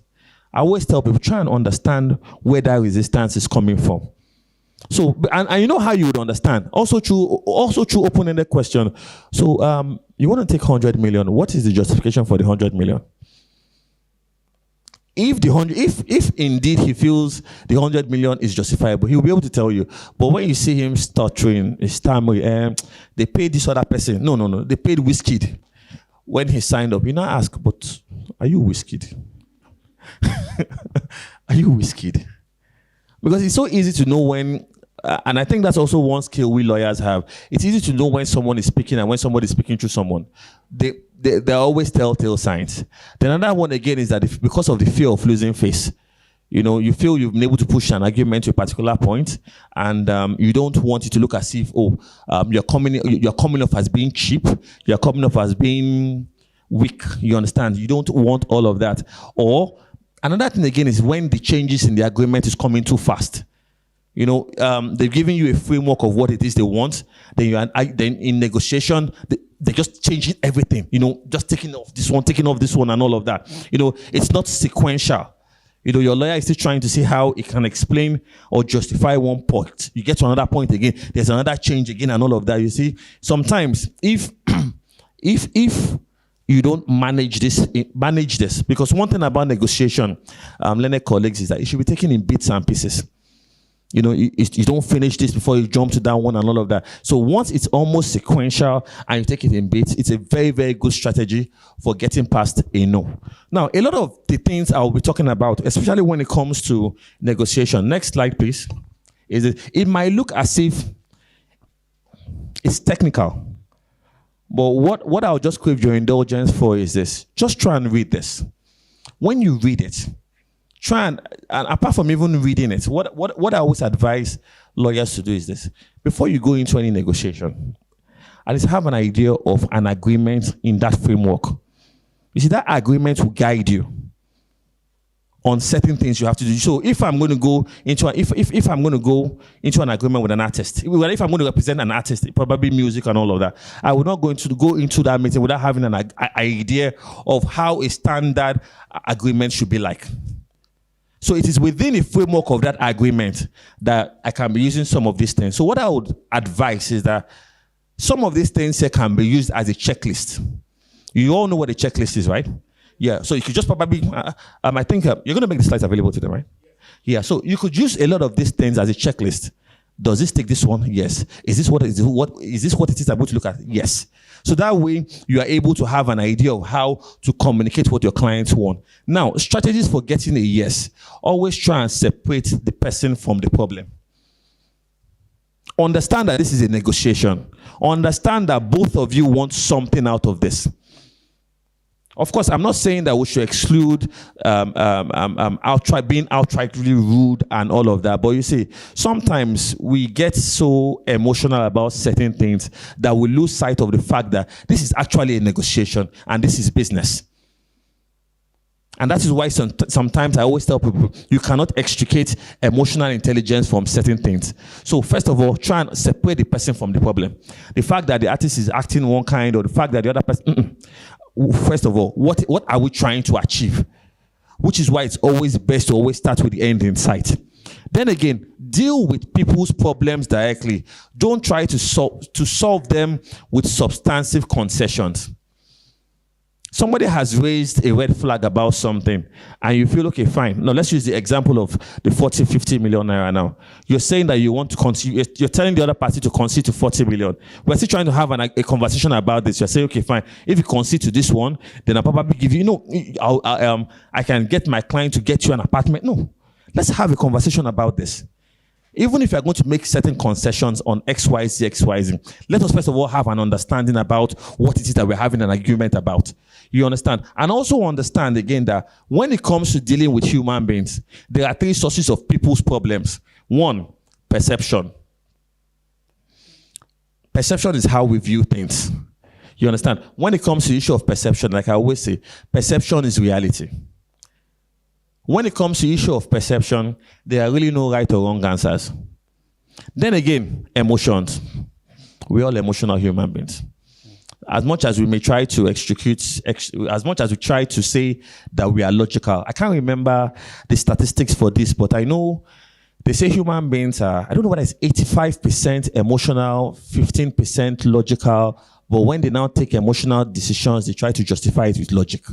I always tell people, try and understand where that resistance is coming from. So, and you know how you would understand. Also through open-ended question. So, you want to take 100 million. What is the justification for the 100 million? If indeed he feels the 100 million is justifiable, he'll be able to tell you. But when you see him stuttering, stammering, they paid this other person. No. They paid Wizkid when he signed up. You now ask, but are you Wizkid? Are you Wizkid? Because it's so easy to know when, and I think that's also one skill we lawyers have. It's easy to know when someone is speaking and when somebody is speaking through someone. They're always telltale signs. Then another one again is that because of the fear of losing face, you know, you feel you've been able to push an argument to a particular point, and you don't want it to look as if you're coming off as being cheap, you're coming off as being weak. You understand? You don't want all of that. Or another thing again is when the changes in the agreement is coming too fast. You know, they've given you a framework of what it is they want. Then in negotiation, they're just changing everything. You know, just taking off this one, and all of that. You know, it's not sequential. Your lawyer is still trying to see how it can explain or justify one point. You get to another point again, there's another change again and all of that. You see, sometimes if if you don't manage this, because one thing about negotiation, learned colleagues, is that it should be taken in bits and pieces. You don't finish this before you jump to that one and all of that. So once it's almost sequential and you take it in bits, it's a very, very good strategy for getting past a no. Now, a lot of the things I'll be talking about, especially when it comes to negotiation. Next slide, please. It might look as if it's technical. But what I'll just crave your indulgence for is this. Just try and read this. When you read it, try and apart from even reading it, what I always advise lawyers to do is this. Before you go into any negotiation, at least have an idea of an agreement in that framework. You see, that agreement will guide you on certain things you have to do. So if I'm going to go into if I'm going to go into an agreement with an artist, if I'm going to represent an artist, probably music and all of that, I would not go into that meeting without having an idea of how a standard agreement should be like. So it is within the framework of that agreement that I can be using some of these things. So what I would advise is that some of these things here can be used as a checklist. You all know what a checklist is, right? Yeah, so you could just probably, I think you're going to make the slides available to them, right? Yeah, so you could use a lot of these things as a checklist. Does this take this one? Yes. Is this what it is I'm going to look at? Yes. So that way you are able to have an idea of how to communicate what your clients want. Now, strategies for getting a yes. Always try and separate the person from the problem. Understand that this is a negotiation. Understand that both of you want something out of this. Of course, I'm not saying that we should exclude being outrightly rude and all of that. But you see, sometimes we get so emotional about certain things that we lose sight of the fact that this is actually a negotiation and this is business. And that is why sometimes I always tell people, you cannot extricate emotional intelligence from certain things. So first of all, try and separate the person from the problem. The fact that the artist is acting one kind or the fact that the other person... First of all, what are we trying to achieve? Which is why it's always best to always start with the end in sight. Then again, deal with people's problems directly. Don't try to solve them with substantive concessions. Somebody has raised a red flag about something and you feel, okay, fine. Now let's use the example of the 40, 50 million naira now. You're saying that you want to concede, you're telling the other party to concede to 40 million. We're still trying to have a conversation about this. You're saying, okay, fine. If you concede to this one, then I'll probably give you, I can get my client to get you an apartment. No, let's have a conversation about this. Even if you're going to make certain concessions on XYZ, let us first of all have an understanding about what it is that we're having an argument about. You understand? And also understand again that when it comes to dealing with human beings, there are three sources of people's problems. One, perception. Perception is how we view things. You understand? When it comes to the issue of perception, like I always say, perception is reality. When it comes to the issue of perception, there are really no right or wrong answers. Then again, emotions. We're all emotional human beings. As much as we may try to as much as we try to say that we are logical, I can't remember the statistics for this, but I know they say human beings are, I don't know whether it's 85% emotional, 15% logical, but when they now take emotional decisions, they try to justify it with logic.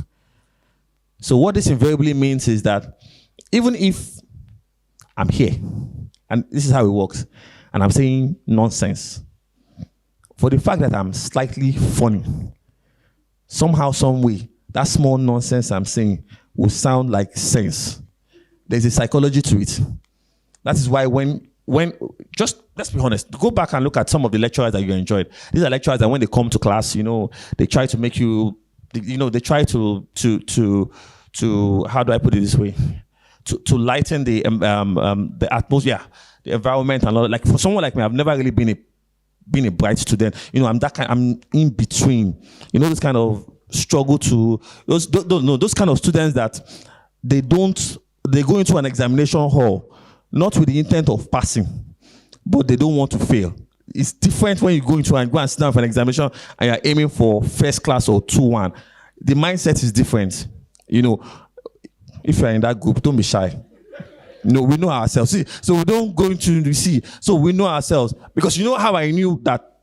So what this invariably means is that even if I'm here, and this is how it works, and I'm saying nonsense, for the fact that I'm slightly funny, somehow, some way, that small nonsense I'm saying will sound like sense. There's a psychology to it. That is why when just let's be honest, go back and look at some of the lecturers that you enjoyed. These are lecturers that when they come to class, they try to make you, they try to how do I put it this way? To lighten the atmosphere, the environment, and all. Like for someone like me, I've never really been a bright student. I'm in between. This kind of struggle to those kind of students that they go into an examination hall not with the intent of passing, but they don't want to fail. It's different when you go and sit down for an examination and you're aiming for first class or 2-1. The mindset is different. If you're in that group, don't be shy. No, we know ourselves. See, so we don't go into the sea. So we know ourselves. Because you know how I knew that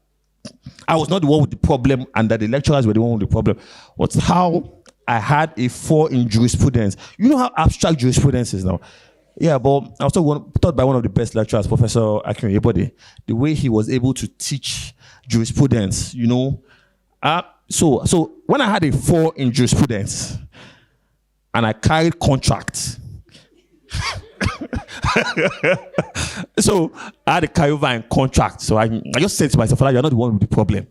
I was not the one with the problem and that the lecturers were the one with the problem? Was how I had a 4 in jurisprudence. You know how abstract jurisprudence is now? Yeah, but I was taught by one of the best lecturers, Professor Akin Yebode, the way he was able to teach jurisprudence, you know. So when I had a 4 in jurisprudence and I carried contracts, so I had a carryover in contract. So I just said to myself, you're not the one with the problem.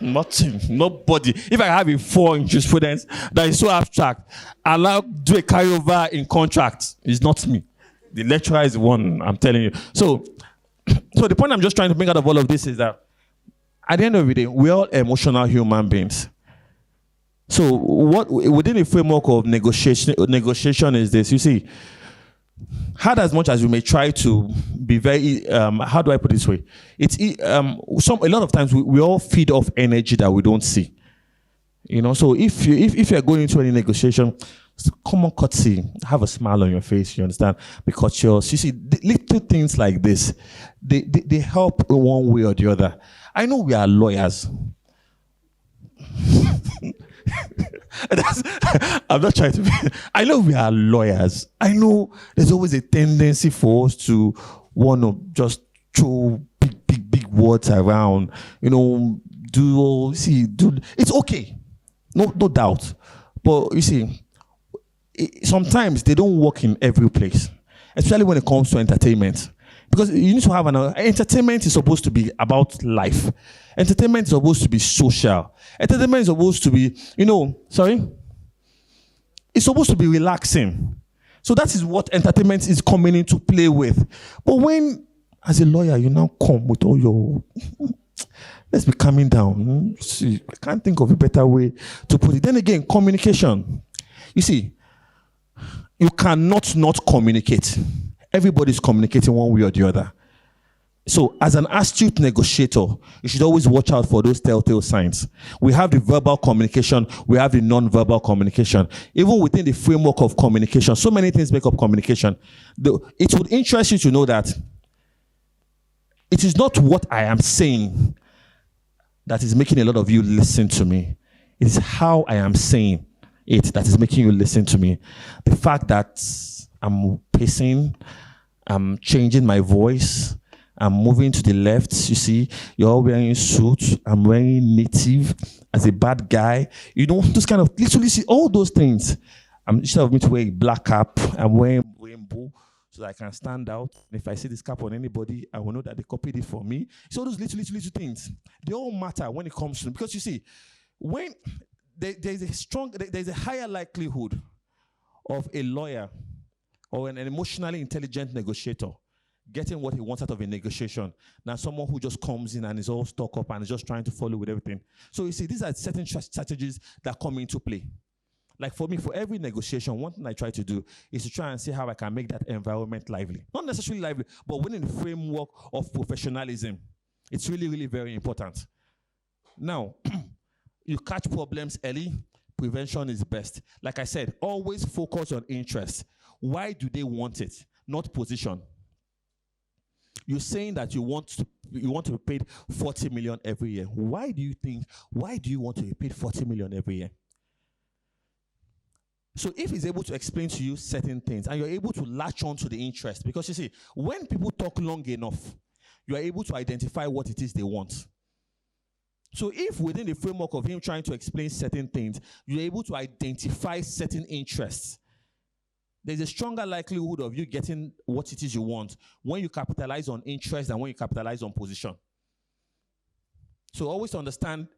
Nothing, nobody. If I have a 4 in jurisprudence that is so abstract, I'll do a carryover in contract. It's not me. The lecturer is the one, I'm telling you. So the point I'm just trying to make out of all of this is that at the end of the day, we're all emotional human beings. So what within the framework of negotiation is this. You see, hard as much as we may try to be very, how do I put it this way? It's a lot of times we all feed off energy that we don't see. You know, so if you're going into any negotiation, common courtesy, have a smile on your face. You understand? Because you see, little things like this, they help one way or the other. I know we are lawyers. I'm not trying to be. I know we are lawyers. I know there's always a tendency for us to want to just throw big words around. You know, do. It's okay, no doubt. But you see, sometimes they don't work in every place, especially when it comes to entertainment. Because you need to have entertainment is supposed to be about life. Entertainment is supposed to be social. Entertainment is supposed to be, it's supposed to be relaxing. So that is what entertainment is coming into play with. But when, as a lawyer, you now come with all your, let's be calming down. See, I can't think of a better way to put it. Then again, communication. You see, you cannot not communicate. Everybody's communicating one way or the other. So as an astute negotiator, you should always watch out for those telltale signs. We have the verbal communication, we have the non-verbal communication. Even within the framework of communication, so many things make up communication. It would interest you to know that it is not what I am saying that is making a lot of you listen to me. It is how I am saying it that is making you listen to me. The fact that I'm pacing, I'm changing my voice, I'm moving to the left. You see, you're all wearing a suit. I'm wearing native as a bad guy. You know, those kind of, literally see all those things. Instead of me to wear a black cap, I'm wearing rainbow so that I can stand out. And if I see this cap on anybody, I will know that they copied it from me. So those little things, they all matter when it comes to, because you see, when there's a higher likelihood of a lawyer or an emotionally intelligent negotiator getting what he wants out of a negotiation than someone who just comes in and is all stuck up and is just trying to follow with everything. So you see, these are certain strategies that come into play. Like for me, for every negotiation, one thing I try to do is to try and see how I can make that environment lively. Not necessarily lively, but within the framework of professionalism. It's really, really very important. Now, you catch problems early, prevention is best. Like I said, always focus on interest. Why do they want it? Not position. You're saying that you want to be paid 40 million every year. Why do you want to be paid 40 million every year? So if he's able to explain to you certain things and you're able to latch on to the interest, because you see, when people talk long enough, you are able to identify what it is they want. So if within the framework of him trying to explain certain things, you're able to identify certain interests, there's a stronger likelihood of you getting what it is you want when you capitalize on interest than when you capitalize on position. So always understand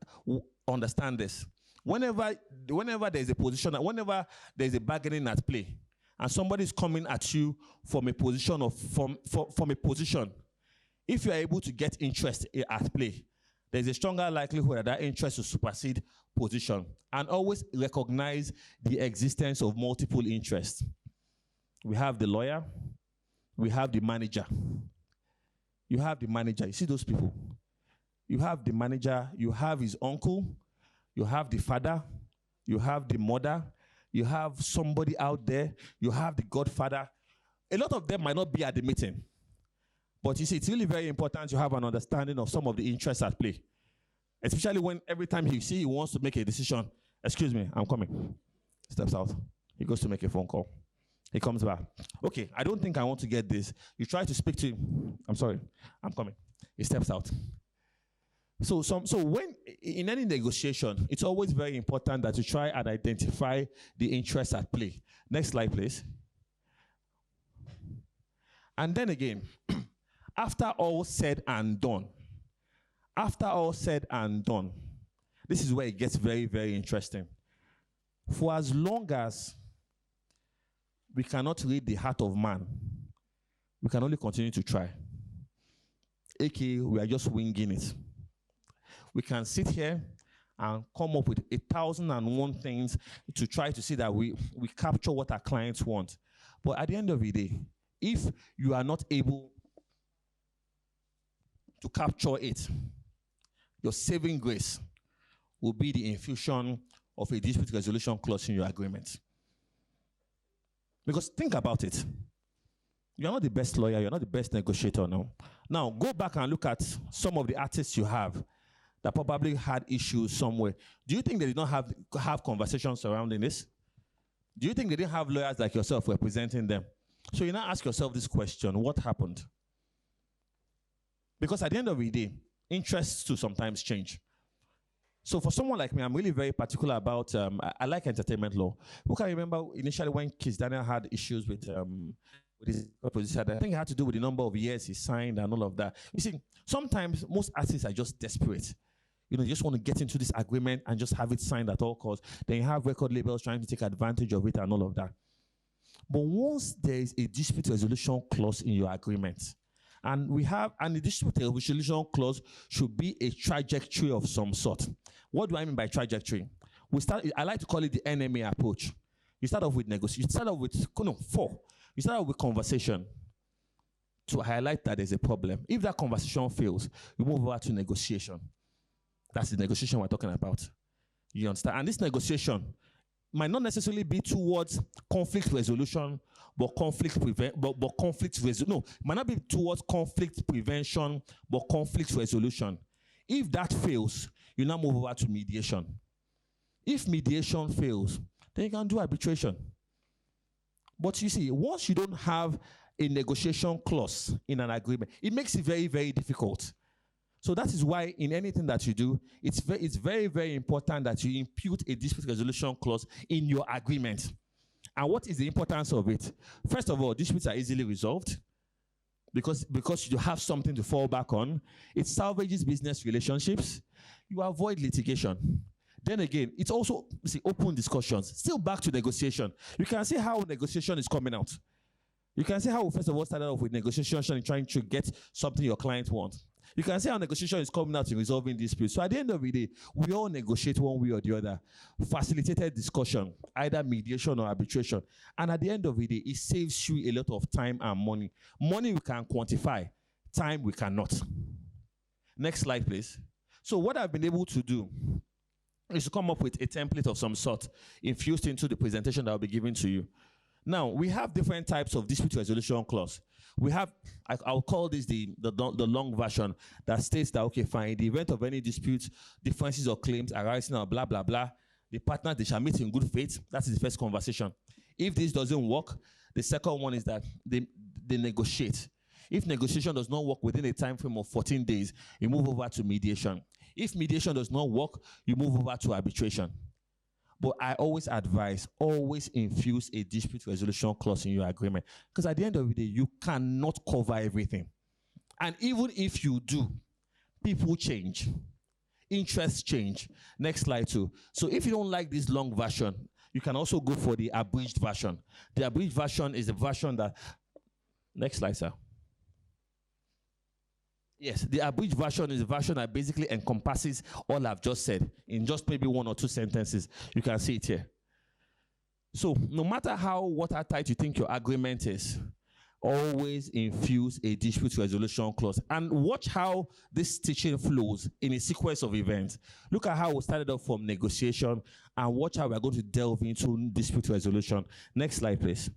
this. Whenever there's a position, whenever there's a bargaining at play, and somebody's coming at you from a position from a position, if you are able to get interest at play, there's a stronger likelihood that interest will supersede position. And always recognize the existence of multiple interests. We have the lawyer, we have the manager. You have the manager, you see those people? You have the manager, you have his uncle, you have the father, you have the mother, you have somebody out there, you have the godfather. A lot of them might not be at the meeting. But you see, it's really very important to have an understanding of some of the interests at play. Especially when every time he wants to make a decision, excuse me, I'm coming. Steps out. He goes to make a phone call. He comes back. Okay, I don't think I want to get this. You try to speak to him. I'm sorry, I'm coming. He steps out. So when in any negotiation, it's always very important that you try and identify the interests at play. Next slide, please. And then again, after all said and done, this is where it gets very, very interesting. For as long as we cannot read the heart of man, we can only continue to try. AKA, we are just winging it. We can sit here and come up with 1,001 things to try to see that we capture what our clients want. But at the end of the day, if you are not able to capture it, your saving grace will be the infusion of a dispute resolution clause in your agreement. Because think about it. You're not the best lawyer, you're not the best negotiator now. Now, go back and look at some of the artists you have that probably had issues somewhere. Do you think they did not have conversations surrounding this? Do you think they didn't have lawyers like yourself representing them? So you now ask yourself this question: what happened? Because at the end of the day, interests too sometimes change. So for someone like me, I'm really very particular about, I like entertainment law. Who can remember initially when Kiss Daniel had issues with his position? I think it had to do with the number of years he signed and all of that. You see, sometimes most artists are just desperate. You just want to get into this agreement and just have it signed at all costs. Then you have record labels trying to take advantage of it and all of that. But once there is a dispute resolution clause in your agreement, and the dispute resolution clause should be a trajectory of some sort. What do I mean by trajectory? I like to call it the NMA approach. You start off with negotiation. You start off with You start off with conversation to highlight that there's a problem. If that conversation fails, you move over to negotiation. That's the negotiation we're talking about. You understand? And this negotiation might not necessarily be towards conflict resolution, but might not be towards conflict prevention, but conflict resolution. If that fails, you now move over to mediation. If mediation fails, then you can do arbitration. But you see, once you don't have a negotiation clause in an agreement, it makes it very, very difficult. So that is why in anything that you do, it's very, very important that you impute a dispute resolution clause in your agreement. And what is the importance of it? First of all, disputes are easily resolved because you have something to fall back on. It salvages business relationships. You avoid litigation. Then again, it's also open discussions. Still back to negotiation. You can see how negotiation is coming out. You can see how we first of all started off with negotiation and trying to get something your client wants. You can see how negotiation is coming out in resolving disputes. So at the end of the day, we all negotiate one way or the other. Facilitated discussion, either mediation or arbitration. And at the end of the day, it saves you a lot of time and money. Money we can quantify, time we cannot. Next slide, please. So what I've been able to do is to come up with a template of some sort infused into the presentation that I'll be giving to you. Now, we have different types of dispute resolution clause. We have, I'll call this the long version that states that, okay, fine, in the event of any disputes, differences or claims arising or blah, blah, blah, the partners, they shall meet in good faith. That is the first conversation. If this doesn't work, the second one is that they negotiate. If negotiation does not work within a time frame of 14 days, you move over to mediation. If mediation does not work, you move over to arbitration. But I always advise, always infuse a dispute resolution clause in your agreement. Because at the end of the day, you cannot cover everything. And even if you do, people change. Interests change. Next slide too. So if you don't like this long version, you can also go for the abridged version. The abridged version is the version that... Next slide, sir. Yes, the abridged version is the version that basically encompasses all I've just said in just maybe one or two sentences. You can see it here. So no matter how watertight you think your agreement is, always infuse a dispute resolution clause. And watch how this teaching flows in a sequence of events. Look at how we started off from negotiation and watch how we're going to delve into dispute resolution. Next slide, please.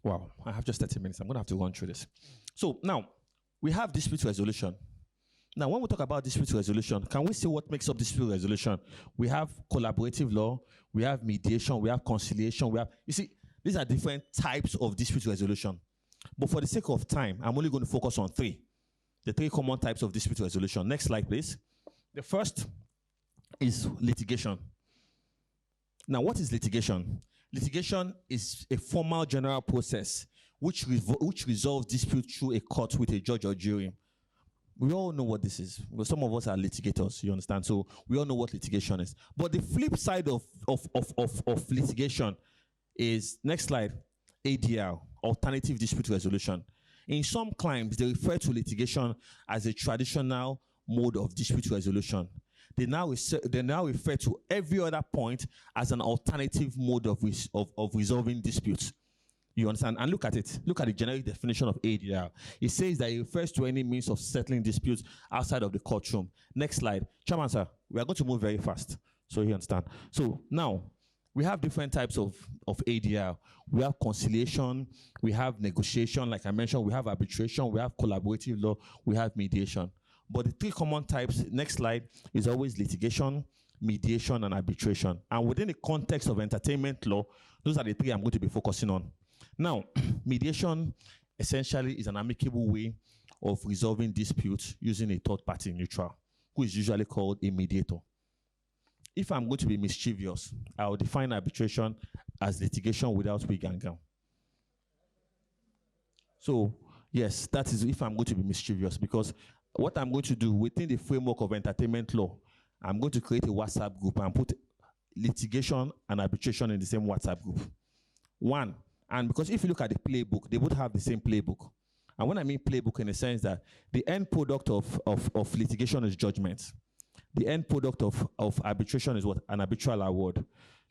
Wow, I have just 30 minutes. I'm going to have to run through this. So now, we have dispute resolution. Now, when we talk about dispute resolution, can we see what makes up dispute resolution? We have collaborative law, we have mediation, we have conciliation, you see, these are different types of dispute resolution. But for the sake of time, I'm only going to focus on three. The three common types of dispute resolution. Next slide, please. The first is litigation. Now, what is litigation? Litigation is a formal general process which resolves dispute through a court with a judge or jury. We all know what this is. Well, some of us are litigators, you understand? So we all know what litigation is. But the flip side of litigation is, next slide, ADR, alternative dispute resolution. In some climes, they refer to litigation as a traditional mode of dispute resolution. They now refer to every other point as an alternative mode of resolving disputes. You understand? And look at it. Look at the generic definition of ADR. It says that it refers to any means of settling disputes outside of the courtroom. Next slide. Chairman, sir, we are going to move very fast, so you understand. So now, we have different types of ADR. We have conciliation, we have negotiation, like I mentioned, we have arbitration, we have collaborative law, we have mediation. But the three common types, next slide, is always litigation, mediation, and arbitration. And within the context of entertainment law, those are the three I'm going to be focusing on. Now, mediation essentially is an amicable way of resolving disputes using a third party neutral, who is usually called a mediator. If I'm going to be mischievous, I'll define arbitration as litigation without wig and gown. So, yes, that is if I'm going to be mischievous, because what I'm going to do within the framework of entertainment law, I'm going to create a WhatsApp group and put litigation and arbitration in the same WhatsApp group. One, and because if you look at the playbook, they would have the same playbook. And when I mean playbook, in the sense that the end product of litigation is judgment. The end product of arbitration is what? An arbitral award.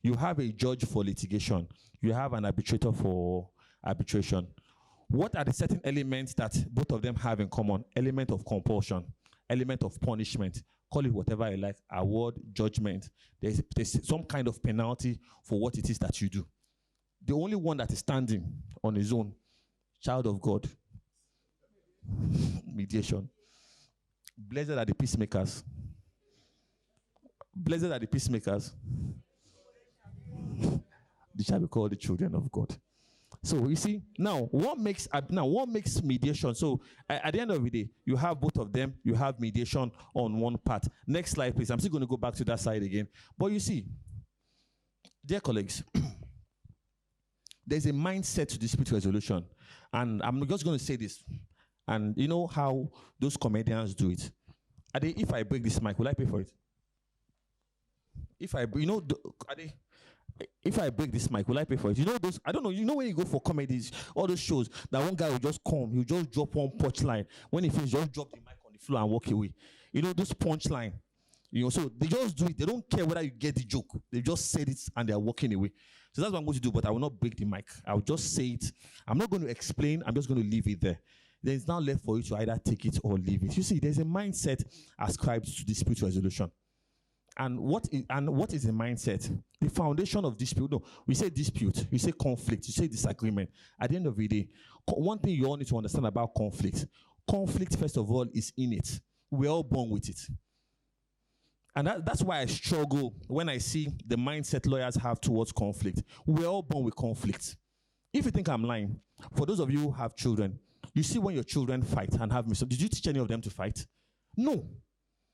You have a judge for litigation. You have an arbitrator for arbitration. What are the certain elements that both of them have in common? Element of compulsion, element of punishment, call it whatever you like, award, judgment. There's some kind of penalty for what it is that you do. The only one that is standing on his own, child of God, mediation. Blessed are the peacemakers. Blessed are the peacemakers. They shall be called the children of God. So you see, now what makes mediation? So at the end of the day, you have both of them. You have mediation on one part. Next slide, please. I'm still going to go back to that side again. But you see, dear colleagues, there's a mindset to dispute resolution, and I'm just going to say this. And you know how those comedians do it. If I break this mic, will I pay for it? If I break this mic, will I pay for it? You know those, I don't know, you know when you go for comedies, all those shows, that one guy will just come, he'll just drop one punchline. When he finishes, just drop the mic on the floor and walk away. You know, those punchline. You know, so they just do it. They don't care whether you get the joke. They just said it and they're walking away. So that's what I'm going to do, but I will not break the mic. I'll just say it. I'm not going to explain. I'm just going to leave it there. Then it's now left for you to either take it or leave it. You see, there's a mindset ascribed to dispute resolution. And what is a mindset? The foundation of dispute. No, we say dispute, we say conflict, you say disagreement. At the end of the day, one thing you all need to understand about conflict. Conflict, first of all, is innate. We're all born with it. And that's why I struggle when I see the mindset lawyers have towards conflict. We're all born with conflict. If you think I'm lying, for those of you who have children, you see when your children fight and have did you teach any of them to fight? No.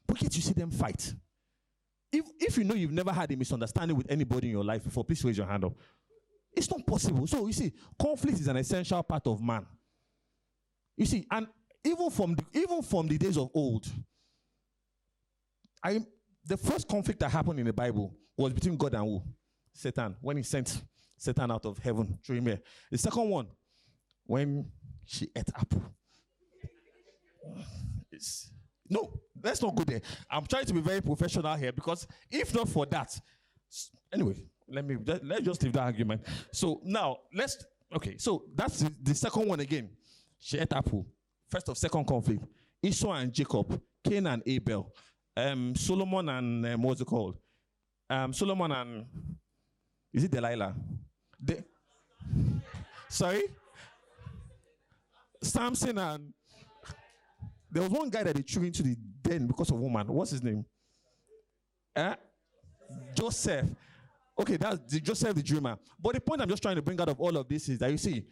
But yet you see them fight. If you know you've never had a misunderstanding with anybody in your life before, please raise your hand up. It's not possible. So you see, conflict is an essential part of man. You see, and even from the days of old, the first conflict that happened in the Bible was between God and who? Satan, when he sent Satan out of heaven through him. The second one, when she ate apple. It's No, let's not go there. I'm trying to be very professional here because if not for that, anyway, let's just leave that argument. So now so that's the second one again. She ate apple. First of second conflict. Esau and Jacob, Cain and Abel, Solomon and what's it called? Solomon and is it Delilah? Sorry? Samson and there was one guy that they threw into the den because of woman. What's his name? Joseph. Okay, that's Joseph the dreamer. But the point I'm just trying to bring out of all of this is that you see,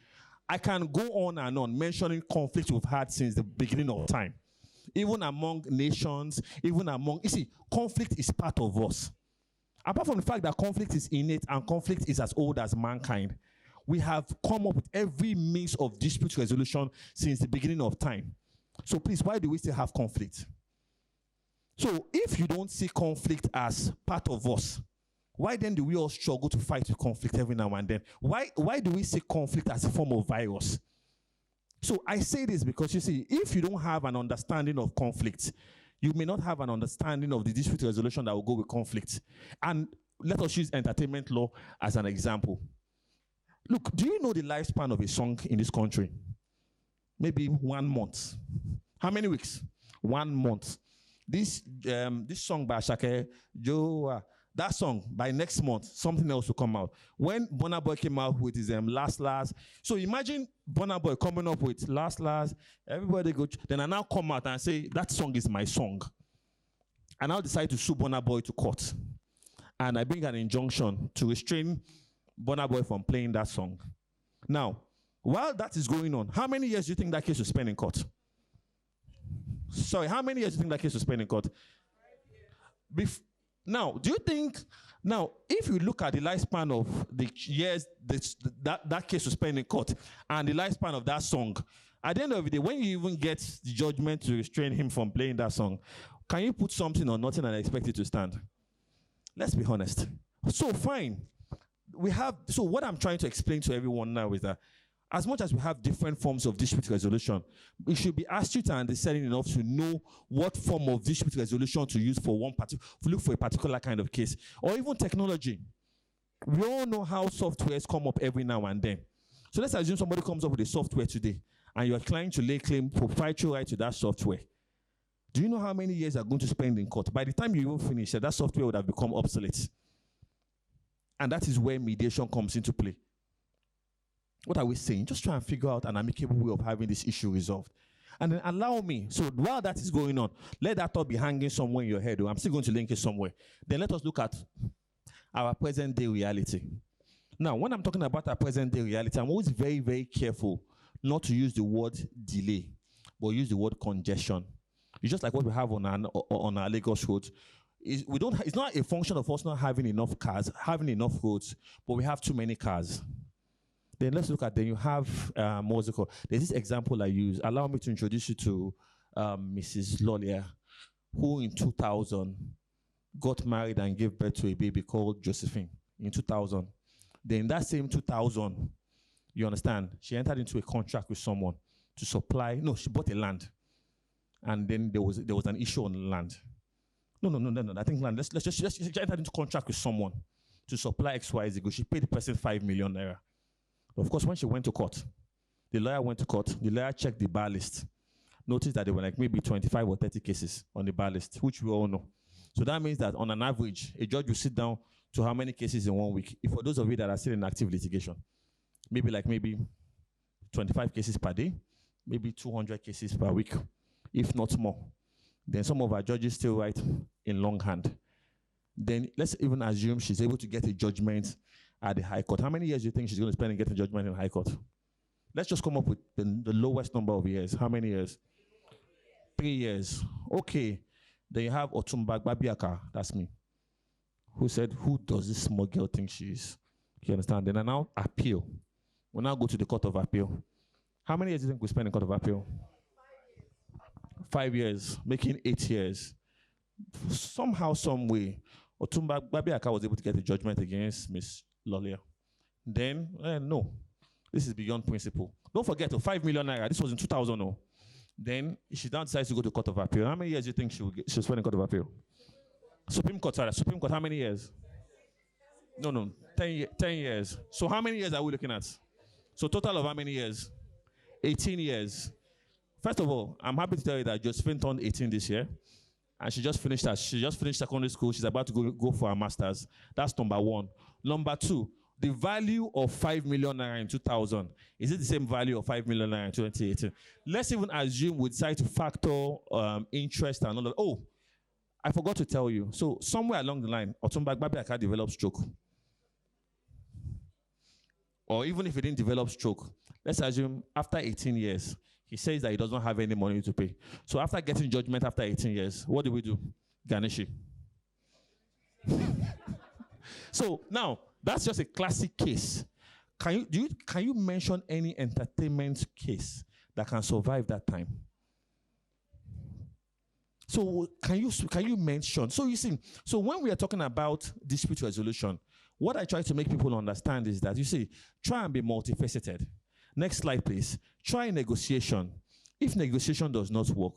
I can go on and on mentioning conflicts we've had since the beginning of time. Even among nations, you see, conflict is part of us. Apart from the fact that conflict is innate and conflict is as old as mankind, we have come up with every means of dispute resolution since the beginning of time. So please, why do we still have conflict? So if you don't see conflict as part of us, why then do we all struggle to fight with conflict every now and then? Why do we see conflict as a form of virus? So I say this because you see, if you don't have an understanding of conflict, you may not have an understanding of the dispute resolution that will go with conflict. And let us use entertainment law as an example. Look, do you know the lifespan of a song in this country? Maybe 1 month. How many weeks? 1 month. This song by Ashake, Joa, that song by next month, something else will come out. When Burna Boy came out with his last, so imagine Burna Boy coming up with last, everybody go. Then I now come out and say that song is my song. I now decide to sue Burna Boy to court, and I bring an injunction to restrain Burna Boy from playing that song. Now, while that is going on, how many years do you think that case will spend in court? Sorry, how many years do you think that case will spend in court? Now, do you think, if you look at the lifespan of the years that case will spend in court and the lifespan of that song, at the end of the day, when you even get the judgment to restrain him from playing that song, can you put something or nothing and expect it to stand? Let's be honest. So fine. So what I'm trying to explain to everyone now is that as much as we have different forms of dispute resolution, we should be astute and discerning enough to know what form of dispute resolution to use for look for a particular kind of case, or even technology. We all know how softwares come up every now and then. So let's assume somebody comes up with a software today, and you're trying to lay claim proprietary right to that software. Do you know how many years are going to spend in court? By the time you even finish, that software would have become obsolete. And that is where mediation comes into play. What are we saying? Just try and figure out an amicable way of having this issue resolved. And then allow me, so while that is going on, let that thought be hanging somewhere in your head. I'm still going to link it somewhere. Then let us look at our present day reality. Now, when I'm talking about our present day reality, I'm always very, very careful not to use the word delay, but use the word congestion. It's just like what we have on our Lagos roads. It's not a function of us not having enough cars, having enough roads, but we have too many cars. Then let's look at, then you have, what's it called? There's this example I use. Allow me to introduce you to Mrs. Lolia, who in 2000 got married and gave birth to a baby called Josephine in 2000. Then in that same 2000, you understand, she entered into a contract with someone to supply, she bought a land. And then there was an issue on the land. No. I think land, let's just enter into contract with someone to supply XYZ. She paid the person 5 million naira. Of course, when she went to court, the lawyer went to court. The lawyer checked the bar list. Noticed that there were like maybe 25 or 30 cases on the bar list, which we all know. So that means that on an average, a judge will sit down to how many cases in 1 week. If for those of you that are still in active litigation, maybe 25 cases per day, maybe 200 cases per week, if not more. Then some of our judges still write in longhand. Then let's even assume she's able to get a judgment at the High Court. How many years do you think she's going to spend in getting a judgment in the High Court? Let's just come up with the lowest number of years. How many years? 3 years. Okay. Then you have Otumba Babiaka, that's me, who said, who does this small girl think she is? You understand? Then I now appeal. We'll now go to the Court of Appeal. How many years do you think we spend in Court of Appeal? 5 years, making 8 years. Somehow, some way, Otumba Babiaka was able to get a judgment against Miss Lolia. Then, no. This is beyond principle. Don't forget, 5 million naira. This was in 2000. Then she now decides to go to Court of Appeal. How many years do you think she'll spend in Court of Appeal? Supreme Court, sorry. Supreme Court, how many years? No. 10 years. So how many years are we looking at? So total of how many years? 18 years. First of all, I'm happy to tell you that Josephine turned 18 this year. And she just finished secondary school. She's about to go for her master's. That's number one. Number two, the value of 5 million naira in 2000. Is it the same value of 5 million naira in 2018? Let's even assume we decide to factor interest and all that. Oh, I forgot to tell you. So somewhere along the line, Otumba Agbabiaka developed stroke. Or even if he didn't develop stroke, let's assume after 18 years, he says that he doesn't have any money to pay. So after getting judgment after 18 years, what do? Ganeshi. So now, that's just a classic case. Can you mention any entertainment case that can survive that time? So can you mention? So you see, so when we are talking about dispute resolution, what I try to make people understand is that, you see, try and be multifaceted. Next slide, please. Try negotiation. If negotiation does not work,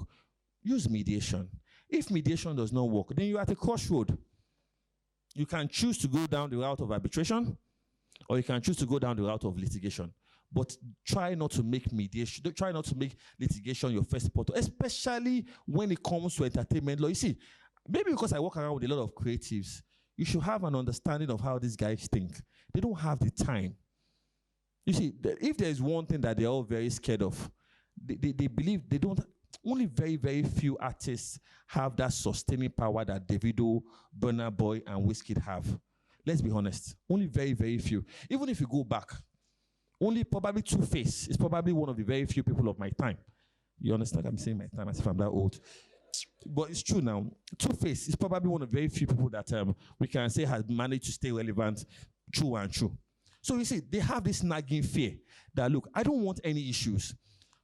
use mediation. If mediation does not work, then you're at a crossroad. You can choose to go down the route of arbitration, or you can choose to go down the route of litigation. But try not to make mediation, try not to make litigation your first port, especially when it comes to entertainment law. You see, maybe because I walk around with a lot of creatives, you should have an understanding of how these guys think. They don't have the time. You see, if there's one thing that they're all very scared of, they believe they don't. Only very, very few artists have that sustaining power that Davido, Burna Boy, and Wizkid have. Let's be honest. Only very, very few. Even if you go back, only probably Two-Face is probably one of the very few people of my time. You understand? I'm saying my time as if I'm that old. But it's true now. Two-Face is probably one of the very few people that we can say has managed to stay relevant true and true. So you see, they have this nagging fear that, look, I don't want any issues.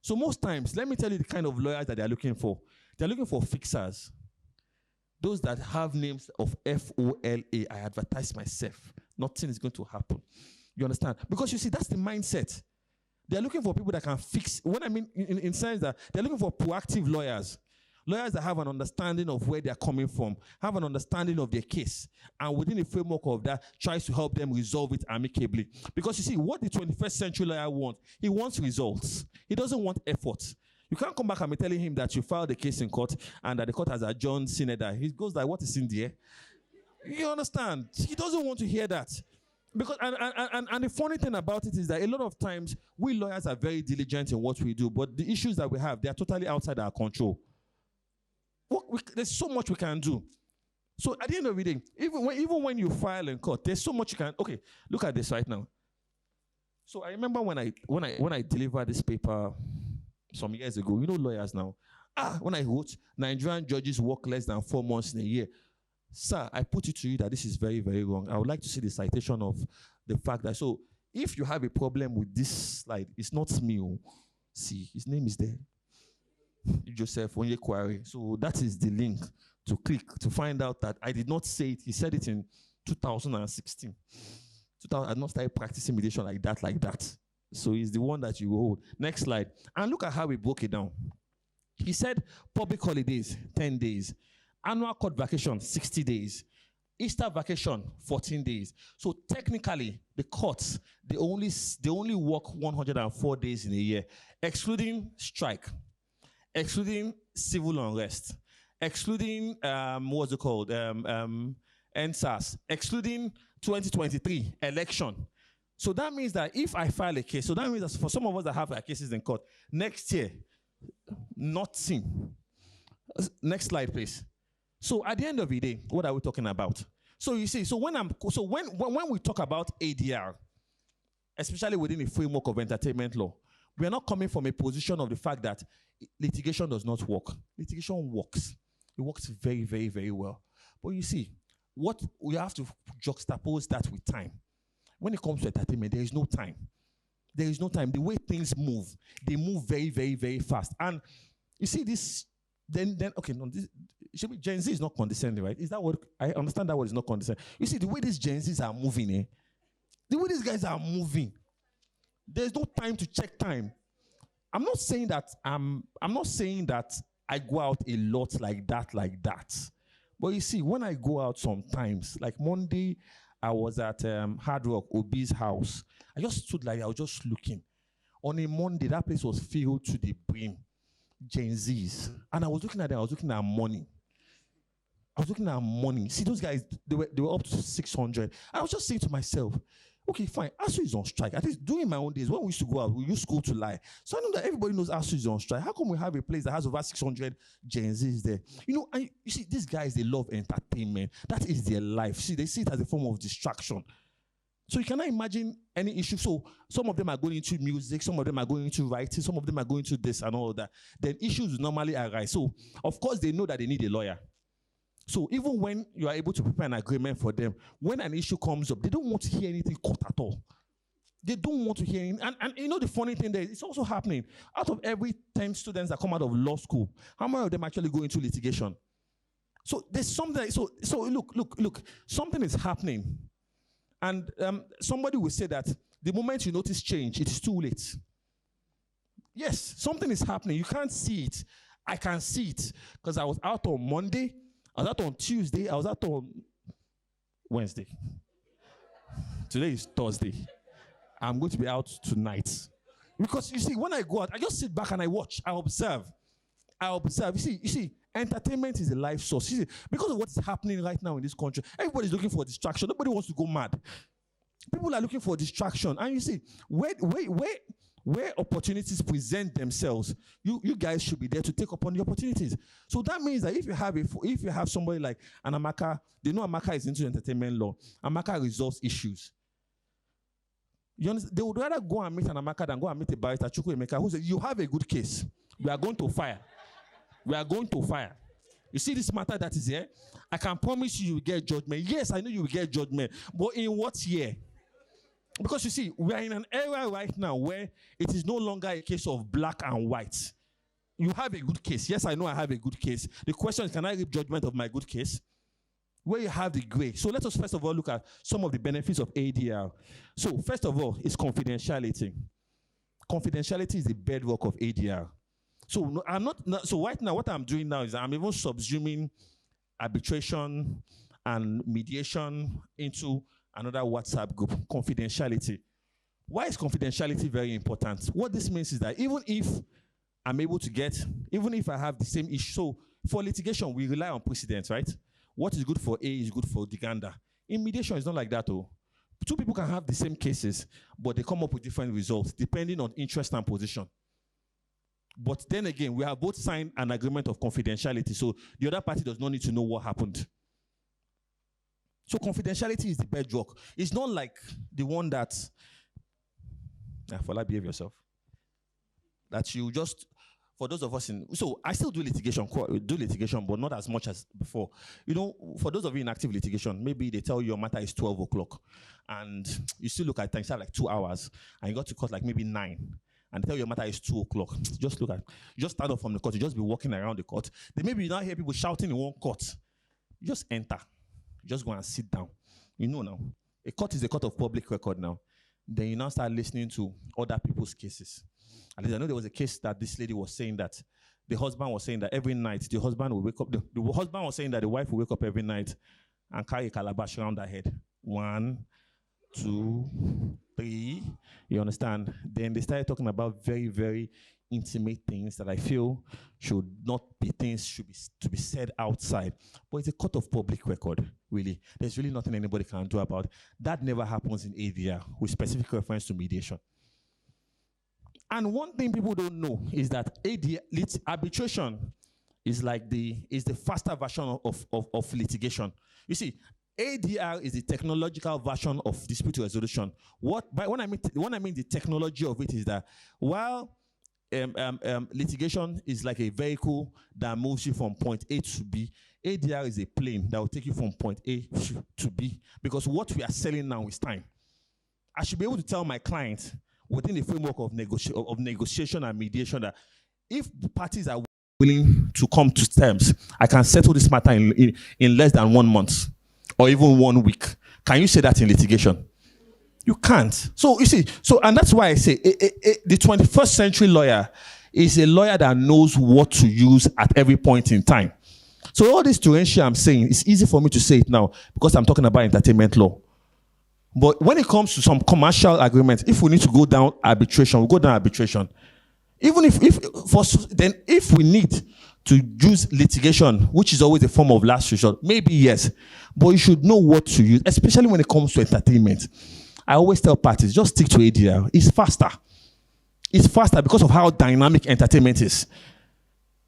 So most times, let me tell you the kind of lawyers that they're looking for. They're looking for fixers. Those that have names of Fola. I advertise myself. Nothing is going to happen. You understand? Because you see, that's the mindset. They're looking for people that can fix. When I mean, in sense that they're looking for proactive lawyers. Lawyers that have an understanding of where they're coming from, have an understanding of their case, and within the framework of that, tries to help them resolve it amicably. Because you see, what the 21st century lawyer wants, he wants results. He doesn't want effort. You can't come back and be telling him that you filed the case in court and that the court has adjourned Senator. He goes like, what is in there? You understand? He doesn't want to hear that. Because and the funny thing about it is that a lot of times we lawyers are very diligent in what we do, but the issues that we have, they are totally outside our control. There's so much we can do. So at the end of the day, even when you file in court, there's so much you can. Okay, look at this right now. So I remember when I delivered this paper some years ago. You know, lawyers now. When I wrote Nigerian judges work less than 4 months in a year. Sir, I put it to you that this is very, very wrong. I would like to see the citation of the fact that, so if you have a problem with this slide, it's not me. See, his name is there. Joseph Onyekwari. So that is the link to click to find out that I did not say it. He said it in 2016. I did not start practicing mediation like that. So he's the one that you hold. Next slide. And look at how we broke it down. He said public holidays, 10 days. Annual court vacation, 60 days. Easter vacation, 14 days. So technically, the courts, they only work 104 days in a year, excluding strike, excluding civil unrest, excluding what's it called? NSAS, excluding 2023 election. So that means that if I file a case, so that means that for some of us that have our cases in court, next year, nothing. Next slide, please. So at the end of the day, what are we talking about? So you see, when we talk about ADR, especially within the framework of entertainment law, we are not coming from a position of the fact that litigation does not work. Litigation works. It works very, very, very well. But you see, what we have to juxtapose that with time. When it comes to entertainment, there is no time. There is no time. The way things move, they move very, very, very fast. And you see this, then okay, no, this Gen Z is not condescending, right? Is that what I understand? That word is not condescending. You see, the way these Gen Zs are moving, the way these guys are moving, there's no time to check time. I'm not saying that I'm not saying that I go out a lot like that. But you see, when I go out sometimes, like Monday, I was at Hard Rock Obi's house. I just stood like I was just looking. On a Monday, that place was filled to the brim, Gen Zs, and I was looking at them. I was looking at money. I was looking at money. See, those guys, they were up to 600. I was just saying to myself, okay, fine. ASU is on strike. At least during my own days, when we used to go out, we used school to lie. So I know that everybody knows ASU is on strike. How come we have a place that has over 600 Gen Zs there? And you see, these guys, they love entertainment. That is their life. See, they see it as a form of distraction. So you cannot imagine any issue. So some of them are going into music, some of them are going into writing, some of them are going into this and all that. Then issues normally arise. So of course they know that they need a lawyer. So even when you are able to prepare an agreement for them, when an issue comes up, they don't want to hear anything cut at all. They don't want to hear anything. And you know the funny thing there, it's also happening. Out of every 10 students that come out of law school, how many of them actually go into litigation? So there's something, so look, something is happening. And somebody will say that the moment you notice change, it is too late. Yes, something is happening. You can't see it. I can see it because I was out on Monday, I was out on Tuesday, I was out on Wednesday. Today is Thursday. I'm going to be out tonight. Because you see, when I go out, I just sit back and I watch, I observe. You see, entertainment is a life source. You see, because of what's happening right now in this country, everybody's looking for a distraction. Nobody wants to go mad. People are looking for a distraction. And you see, where opportunities present themselves, you guys should be there to take upon the opportunities. So that means that if you have somebody like an Amaka, they know Amaka is into entertainment law. Amaka resolves issues. You understand? They would rather go and meet an Amaka than go and meet a barrister, Chukwu Emeka, who says, you have a good case. We are going to fire. We are going to fire. You see this matter that is here? I can promise you will get judgment. Yes, I know you will get judgment. But in what year? Because you see, we are in an era right now where it is no longer a case of black and white. You have a good case. Yes, I know I have a good case. The question is, can I reap judgment of my good case? Where you have the gray. So let us first of all look at some of the benefits of ADR. So first of all, is confidentiality. Confidentiality is the bedrock of ADR. So so right now, what I'm doing now is I'm even subsuming arbitration and mediation into another WhatsApp group, confidentiality. Why is confidentiality very important? What this means is that even if I have the same issue, so for litigation, we rely on precedents, right? What is good for A is good for the gander. In mediation, it's not like that, though. Two people can have the same cases, but they come up with different results, depending on interest and position. But then again, we have both signed an agreement of confidentiality, so the other party does not need to know what happened. So confidentiality is the bedrock. It's not like the one that, Fola, behave yourself. That you just, for those of us so I still do litigation, but not as much as before. For those of you in active litigation, maybe they tell you your matter is 12 o'clock, and you still look at things like 2 hours, and you got to court like maybe 9. And tell your matter is 2 o'clock. Just stand up from the court. You just be walking around the court. Then maybe you now hear people shouting in one court. You just enter. You just go and sit down. Now. A court is a court of public record now. Then you now start listening to other people's cases. At least I know there was a case that this lady was saying that the husband was saying that every night the husband will wake up. The husband was saying that the wife will wake up every night and carry a calabash around her head. 1, 2, 3, you understand? Then they started talking about very, very intimate things that I feel should not be things to be said outside. But it's a court of public record, really. There's really nothing anybody can do about it. That never happens in ADR with specific reference to mediation. And one thing people don't know is that arbitration is the faster version of litigation. You see, ADR is the technological version of dispute resolution. When I mean the technology of it is that while litigation is like a vehicle that moves you from point A to B, ADR is a plane that will take you from point A to B, because what we are selling now is time. I should be able to tell my client within the framework of negotiation and mediation that if the parties are willing to come to terms, I can settle this matter in less than 1 month or even 1 week. Can you say that in litigation? You can't. So you see, and that's why I say the 21st century lawyer is a lawyer that knows what to use at every point in time. So all this torrential I'm saying, it's easy for me to say it now because I'm talking about entertainment law. But when it comes to some commercial agreements, if we need to go down arbitration, we'll go down arbitration. Even if we need to use litigation, which is always a form of last resort, maybe yes, but you should know what to use, especially when it comes to entertainment. I always tell parties, just stick to ADR. It's faster. It's faster because of how dynamic entertainment is.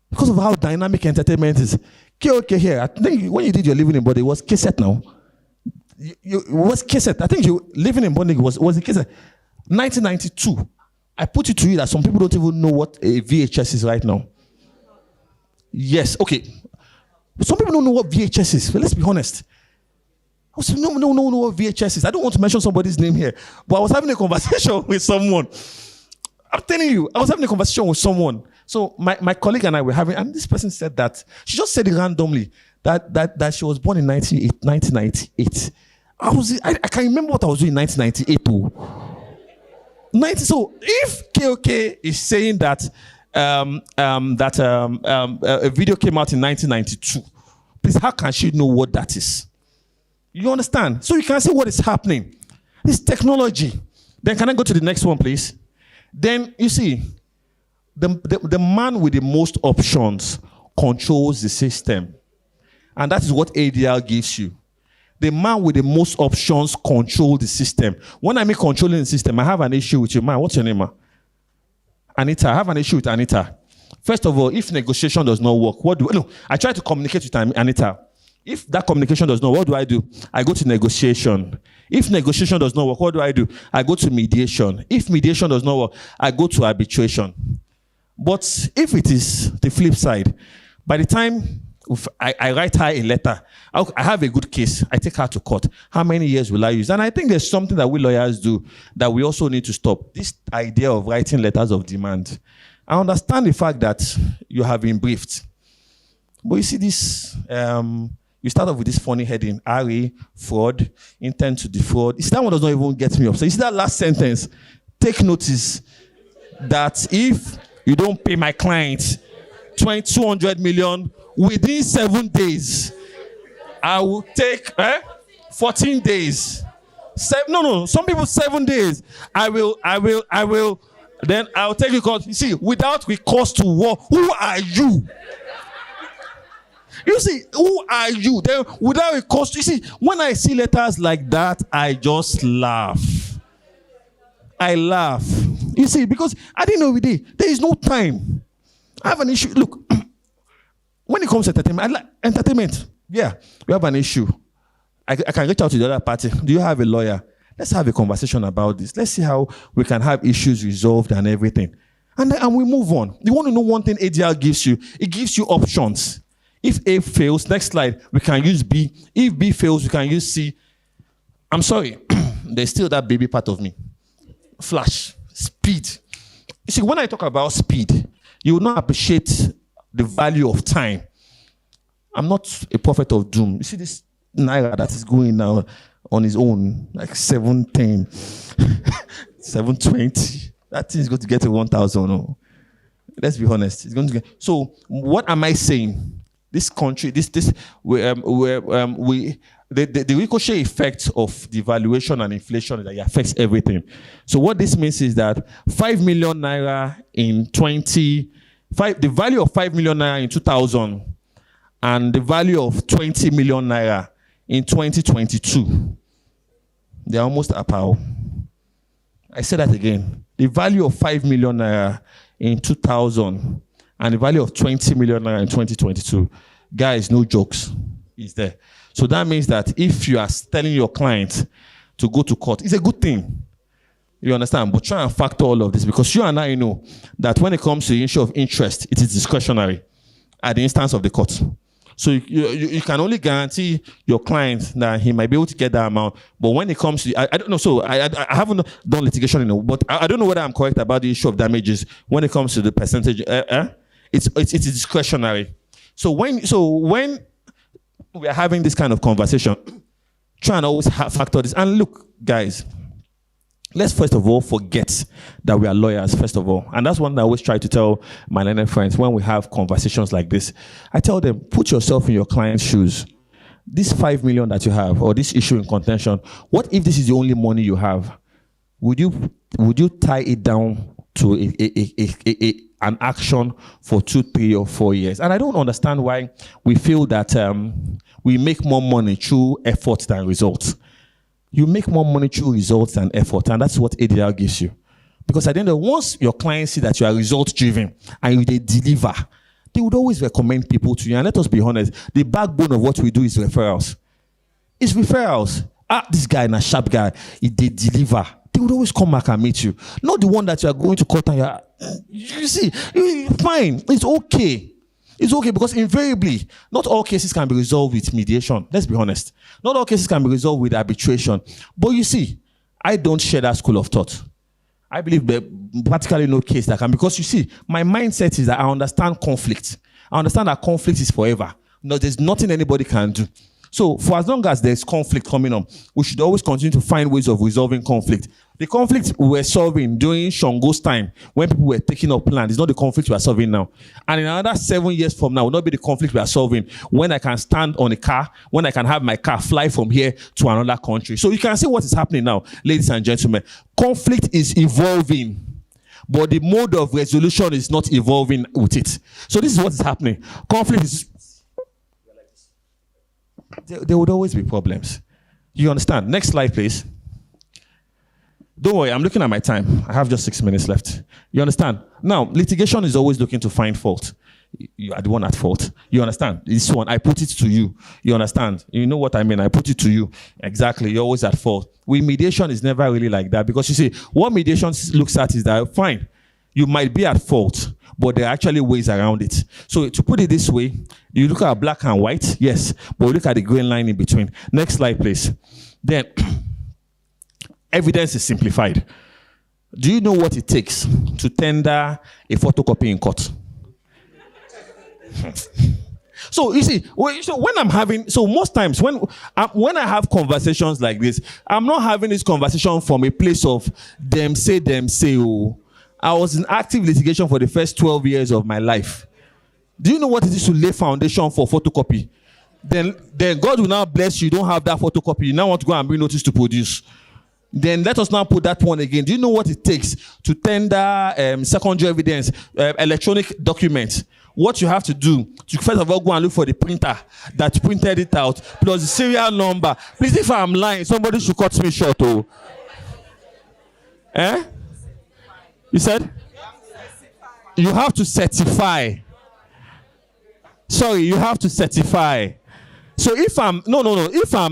Because of how dynamic entertainment is. Okay, here, I think when you did your Living in Body, it was cassette now. It was cassette. I think you Living in Body was a cassette. 1992. I put it to you that some people don't even know what a VHS is right now. Yes, okay. Some people don't know what VHS is. But let's be honest. I was no what VHS is. I don't want to mention somebody's name here, but I was having a conversation with someone. I'm telling you, I was having a conversation with someone. So my colleague and I were having, and this person said that she just said it randomly that she was born in 1998. I can't remember what I was doing in 1998. So if KOK is saying that a video came out in 1992, please, how can she know what that is? You understand? So you can see what is happening. It's technology. Then can I go to the next one, please? Then you see, the man with the most options controls the system. And that is what ADR gives you. The man with the most options controls the system. When I mean controlling the system, I have an issue with you. Man, what's your name, man? Anita. I have an issue with Anita. First of all, if negotiation does not work, I try to communicate with Anita. If that communication does not work, what do? I go to negotiation. If negotiation does not work, what do? I go to mediation. If mediation does not work, I go to arbitration. But if it is the flip side, by the time I write her a letter, I have a good case, I take her to court. How many years will I use? And I think there's something that we lawyers do that we also need to stop. This idea of writing letters of demand. I understand the fact that you have been briefed. But you see this, you start off with this funny heading, RA, fraud, intent to defraud. You see, that one does not even get me up. So you see that last sentence, take notice that if you don't pay my client 200 million within 7 days, I will take 14 days. Some people 7 days. I will. Then I'll take you because you see, without recourse to war, who are you? You see, who are you? Then without recourse, you see, when I see letters like that, I just laugh. I laugh. You see, because I didn't know there is no time. I have an issue. Look, when it comes to entertainment, I like entertainment. Yeah, we have an issue. I can reach out to the other party. Do you have a lawyer? Let's have a conversation about this. Let's see how we can have issues resolved and everything. And we move on. You want to know one thing ADR gives you? It gives you options. If A fails, next slide, we can use B. If B fails, we can use C. I'm sorry, there's still that baby part of me. Flash, speed. You see, when I talk about speed, you will not appreciate the value of time. I'm not a prophet of doom. You see this Naira that is going now on his own, like 710, 720. That thing is going to get to 1,000. Oh. Let's be honest. It's going to get. So what am I saying? This country, the ricochet effect of devaluation and inflation is that it affects everything. So what this means is that 5 million naira the value of 5 million naira in 2000 and the value of 20 million naira in 2022, they're almost a power. I say that again. The value of 5 million naira in 2000 and the value of 20 million naira in 2022, guys, no jokes, is there. So that means that if you are telling your client to go to court, it's a good thing. You understand? But try and factor all of this because you and I know that when it comes to the issue of interest, it is discretionary at the instance of the court. So you can only guarantee your client that he might be able to get that amount. But when it comes to, I don't know, so I haven't done litigation, but I don't know whether I'm correct about the issue of damages when it comes to the percentage. It's discretionary. So when we are having this kind of conversation, try and always factor this. And look, guys, let's first of all forget that we are lawyers, first of all. And that's one thing I always try to tell my learned friends when we have conversations like this. I tell them, put yourself in your client's shoes. This 5 million that you have, or this issue in contention, what if this is the only money you have? Would you tie it down to an action for 2, 3, or 4 years? And I don't understand why we feel that we make more money through effort than results. You make more money through results than effort, and that's what ADR gives you. Because at the end of once your clients see that you are result driven and they deliver, they would always recommend people to you. And let us be honest, the backbone of what we do is referrals. It's referrals. This guy is a sharp guy. If they deliver, they would always come back and meet you. Not the one that you are going to cut and you see, fine. It's okay. It's okay because invariably, not all cases can be resolved with mediation. Let's be honest. Not all cases can be resolved with arbitration. But you see, I don't share that school of thought. I believe that practically no case that can, because you see, my mindset is that I understand conflict. I understand that conflict is forever. No, there's nothing anybody can do. So for as long as there's conflict coming up, we should always continue to find ways of resolving conflict. The conflict we were solving during Shango's time, when people were taking up land, is not the conflict we are solving now. And in another 7 years from now, will not be the conflict we are solving when I can stand on a car, when I can have my car fly from here to another country. So you can see what is happening now, ladies and gentlemen. Conflict is evolving, but the mode of resolution is not evolving with it. So this is what is happening. Conflict is... There would always be problems. You understand? Next slide, please. Don't worry, I'm looking at my time. I have just 6 minutes left. You understand? Now, litigation is always looking to find fault. You are the one at fault. You understand? This one, I put it to you. You understand? You know what I mean? I put it to you. Exactly. You're always at fault. With mediation, it's never really like that. Because you see, what mediation looks at is that, fine, you might be at fault, but there are actually ways around it. So to put it this way, you look at black and white, yes, but we look at the green line in between. Next slide, please. Then, evidence is simplified. Do you know what it takes to tender a photocopy in court? So you see, when I'm having, so most times when I have conversations like this, I'm not having this conversation from a place of them say. Oh, I was in active litigation for the first 12 years of my life. Do you know what it is to lay foundation for photocopy? Then God will now bless you. You don't have that photocopy. You now want to go and bring notice to produce. Then let us now put that one again. Do you know what it takes to tender secondary evidence, electronic documents? What you have to do to first of all go and look for the printer that printed it out, plus the serial number. Please, if I'm lying, somebody should cut me short. Oh, you said you have to certify. Sorry, you have to certify. So if I'm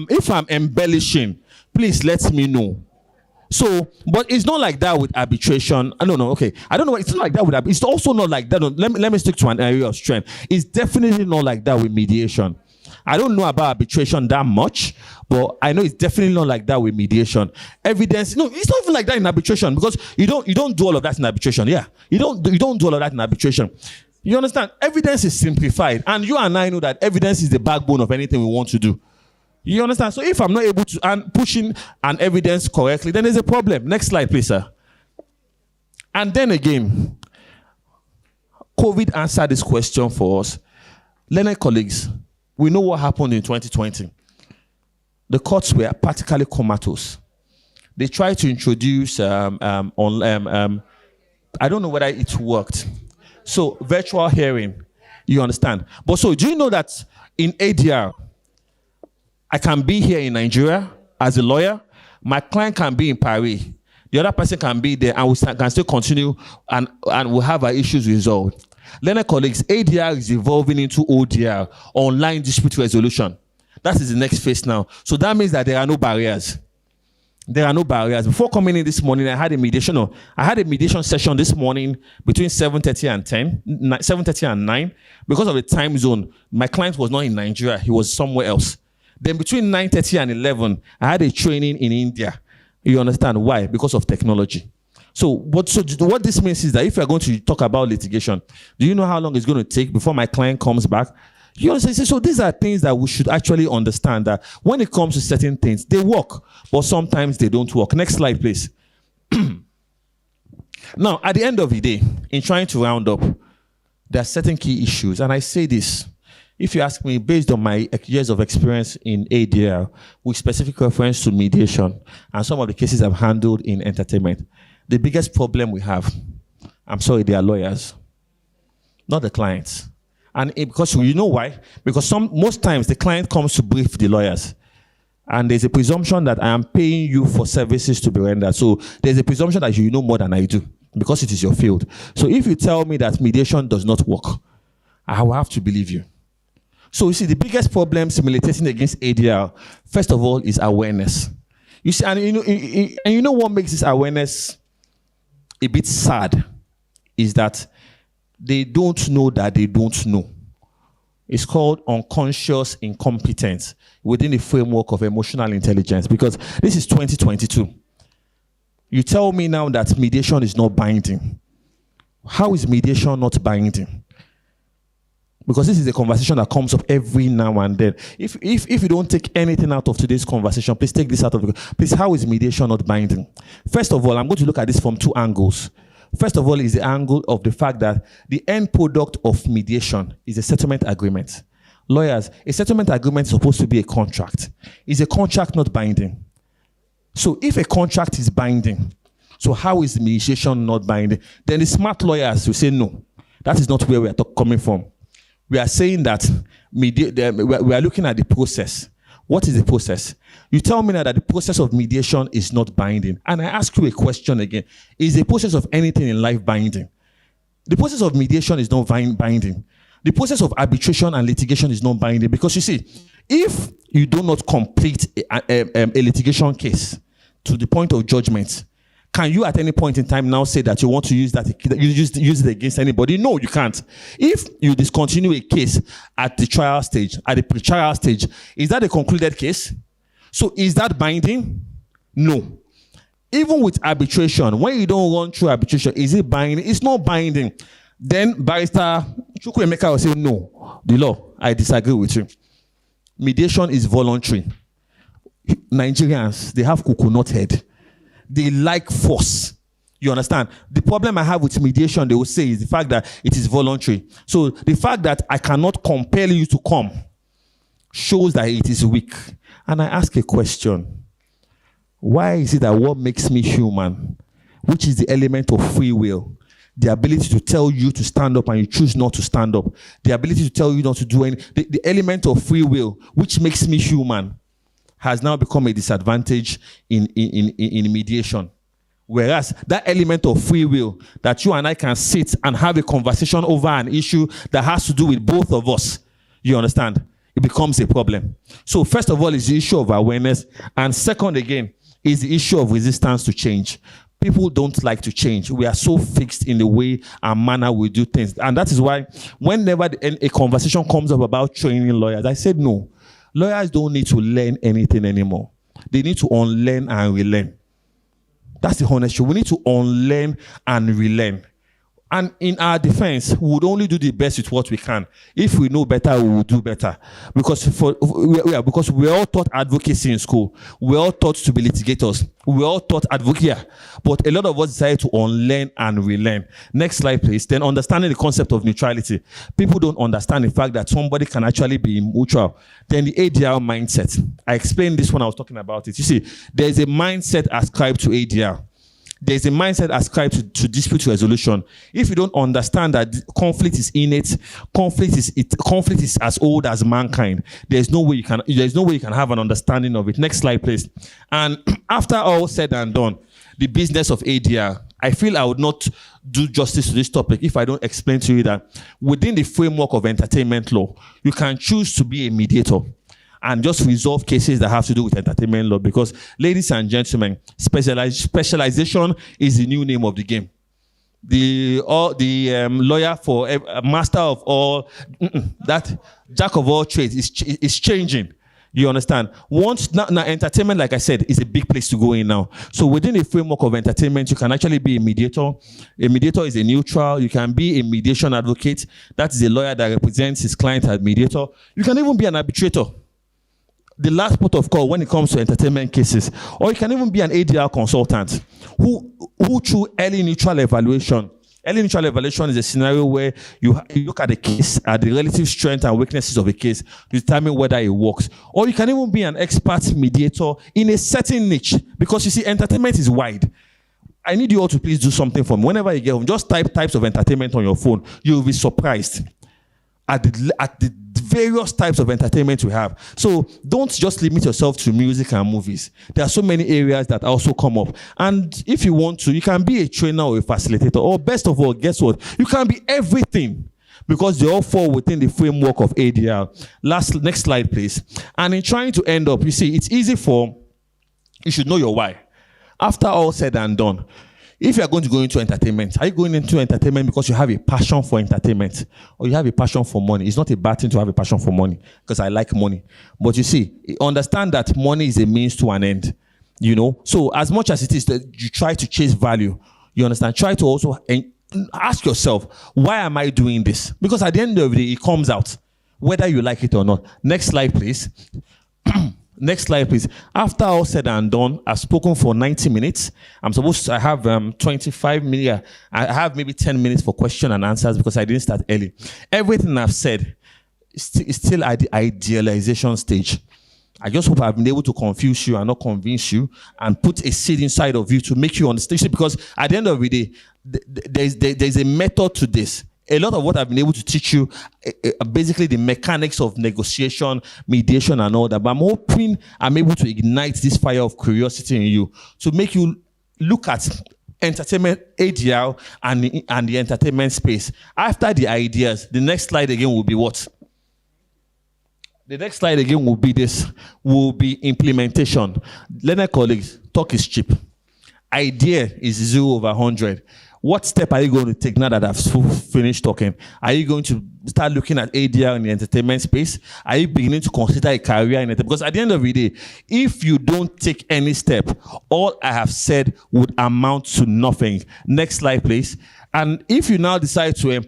if I'm embellishing, please let me know. So, but it's not like that with arbitration. I don't know. Okay, I don't know. It's not like that with arbitration. It's also not like that. Let me stick to an area of strength. It's definitely not like that with mediation. I don't know about arbitration that much, but I know it's definitely not like that with mediation. Evidence, no, it's not even like that in arbitration because you don't do all of that in arbitration. Yeah, you don't do all of that in arbitration. You understand? Evidence is simplified, and you and I know that evidence is the backbone of anything we want to do. You understand? So if I'm not able to and pushing an evidence correctly, then there's a problem. Next slide, please, sir. And then again, COVID answered this question for us. Learned colleagues, we know what happened in 2020. The courts were practically comatose. They tried to introduce I don't know whether it worked. So virtual hearing, you understand? But so do you know that in ADR, I can be here in Nigeria as a lawyer. My client can be in Paris. The other person can be there, and we can still continue, and we'll have our issues resolved. Learned colleagues, ADR is evolving into ODR, online dispute resolution. That is the next phase now. So that means that there are no barriers. There are no barriers. Before coming in this morning, I had a mediation session this morning between 7:30 and 7:30 and 9. Because of the time zone, my client was not in Nigeria. He was somewhere else. Then between 9:30 and 11, I had a training in India. You understand why? Because of technology. So what this means is that if you're going to talk about litigation, do you know how long it's going to take before my client comes back? You understand? So these are things that we should actually understand, that when it comes to certain things, they work, but sometimes they don't work. Next slide, please. Now, at the end of the day, in trying to round up, there are certain key issues. And I say this, if you ask me, based on my years of experience in ADL, with specific reference to mediation and some of the cases I've handled in entertainment, the biggest problem we have, I'm sorry, they are lawyers, not the clients. And because you know why? Because most times the client comes to brief the lawyers. And there's a presumption that I am paying you for services to be rendered. So there's a presumption that you know more than I do because it is your field. So if you tell me that mediation does not work, I will have to believe you. So you see, the biggest problem militating against ADR, first of all, is awareness. You see, and you know what makes this awareness a bit sad is that they don't know that they don't know. It's called unconscious incompetence within the framework of emotional intelligence, because this is 2022. You tell me now that mediation is not binding. How is mediation not binding? Because this is a conversation that comes up every now and then. If you don't take anything out of today's conversation, please take this out of it. Please, how is mediation not binding? First of all, I'm going to look at this from two angles. First of all is the angle of the fact that the end product of mediation is a settlement agreement. Lawyers, a settlement agreement is supposed to be a contract. Is a contract not binding? So if a contract is binding, so how is mediation not binding? Then the smart lawyers will say, no, that is not where we are coming from. We are saying that we are looking at the process. What is the process? You tell me now that the process of mediation is not binding. And I ask you a question again. Is the process of anything in life binding? The process of mediation is not binding. The process of arbitration and litigation is not binding. Because you see, if you do not complete a litigation case to the point of judgment, can you at any point in time now say that you want to use it against anybody? No, you can't. If you discontinue a case at the trial stage, at the pre-trial stage, is that a concluded case? So is that binding? No. Even with arbitration, when you don't run through arbitration, is it binding? It's not binding. Then Barrister Chukwuemeka will say, no, the law, I disagree with you. Mediation is voluntary. Nigerians, they have coconut head. They like force. You understand? The problem I have with mediation, they will say, is the fact that it is voluntary. So the fact that I cannot compel you to come shows that it is weak. And I ask a question. Why is it that what makes me human, which is the element of free will, the ability to tell you to stand up and you choose not to stand up, the ability to tell you not to do the element of free will, which makes me human, has now become a disadvantage in mediation. Whereas that element of free will, that you and I can sit and have a conversation over an issue that has to do with both of us, you understand? It becomes a problem. So first of all is the issue of awareness. And second again is the issue of resistance to change. People don't like to change. We are so fixed in the way and manner we do things. And that is why whenever a conversation comes up about training lawyers, I said no. Lawyers don't need to learn anything anymore. They need to unlearn and relearn. That's the honest truth. We need to unlearn and relearn. And in our defense, we would only do the best with what we can. If we know better, we will do better. Because we're all taught advocacy in school. We're all taught to be litigators. We're all taught advocacy. But a lot of us decided to unlearn and relearn. Next slide, please. Then understanding the concept of neutrality. People don't understand the fact that somebody can actually be neutral. Then the ADR mindset. I explained this when I was talking about it. You see, there's a mindset ascribed to ADR. There's a mindset ascribed to dispute resolution. If you don't understand that conflict is innate, conflict is as old as mankind, there's no way you can have an understanding of it. Next slide, please. And after all said and done, the business of ADR, I feel I would not do justice to this topic if I don't explain to you that within the framework of entertainment law, you can choose to be a mediator and just resolve cases that have to do with entertainment law. Because, ladies and gentlemen, specialization is the new name of the game. The lawyer for master of all, that jack of all trades is changing. You understand? Once now, entertainment, like I said, is a big place to go in now. So within the framework of entertainment, you can actually be a mediator. A mediator is a neutral. You can be a mediation advocate. That is a lawyer that represents his client as mediator. You can even be an arbitrator. the last port of call when it comes to entertainment cases. Or you can even be an ADR consultant who through early neutral evaluation. Early neutral evaluation is a scenario where you look at the case, at the relative strength and weaknesses of a case, to determine whether it works. Or you can even be an expert mediator in a certain niche, because you see, entertainment is wide. I need you all to please do something for me. Whenever you get home, just type types of entertainment on your phone. You'll be surprised at the various types of entertainment we have. So don't just limit yourself to music and movies. There are so many areas that also come up. And if you want to, you can be a trainer or a facilitator. Or best of all, guess what? You can be everything, because they all fall within the framework of ADR. Next slide, please. And in trying to end up, you see, it's easy you should know your why. After all said and done, if you are going to go into entertainment, are you going into entertainment because you have a passion for entertainment, or you have a passion for money? It's not a bad thing to have a passion for money, because I like money. But you see, understand that money is a means to an end. So as much as it is that you try to chase value, you understand, try to also ask yourself, why am I doing this? Because at the end of the day, it comes out, whether you like it or not. Next slide, please. Next slide, please. After all said and done, I've spoken for 90 minutes. I have 25 minutes. I have maybe 10 minutes for question and answers, because I didn't start early. Everything I've said is still at the idealization stage. I just hope I've been able to confuse you and not convince you, and put a seed inside of you to make you understand. Because at the end of the day, there's a method to this. A lot of what I've been able to teach you, basically the mechanics of negotiation, mediation, and all that. But I'm hoping I'm able to ignite this fire of curiosity in you, to make you look at entertainment, ADR, and the entertainment space. After the ideas, the next slide again will be what? The next slide again will be this, will be implementation. Learner colleagues, talk is cheap. Idea is 0/100. What step are you going to take now that I've finished talking? Are you going to start looking at ADR in the entertainment space? Are you beginning to consider a career in it? Because at the end of the day, if you don't take any step, all I have said would amount to nothing. Next slide, please. And if you now decide to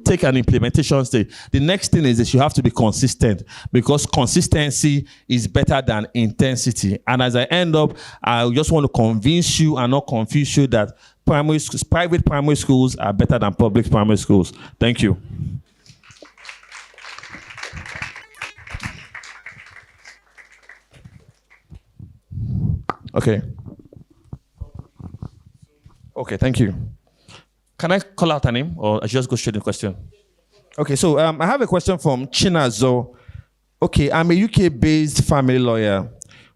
take an implementation stage, the next thing is that you have to be consistent, because consistency is better than intensity. And as I end up, I just want to convince you and not confuse you that private primary schools are better than public primary schools. Thank you. Okay, thank you. Can I call out a name, or I just go straight to the question? Okay, so I have a question from Chinazo. Okay, I'm a UK-based family lawyer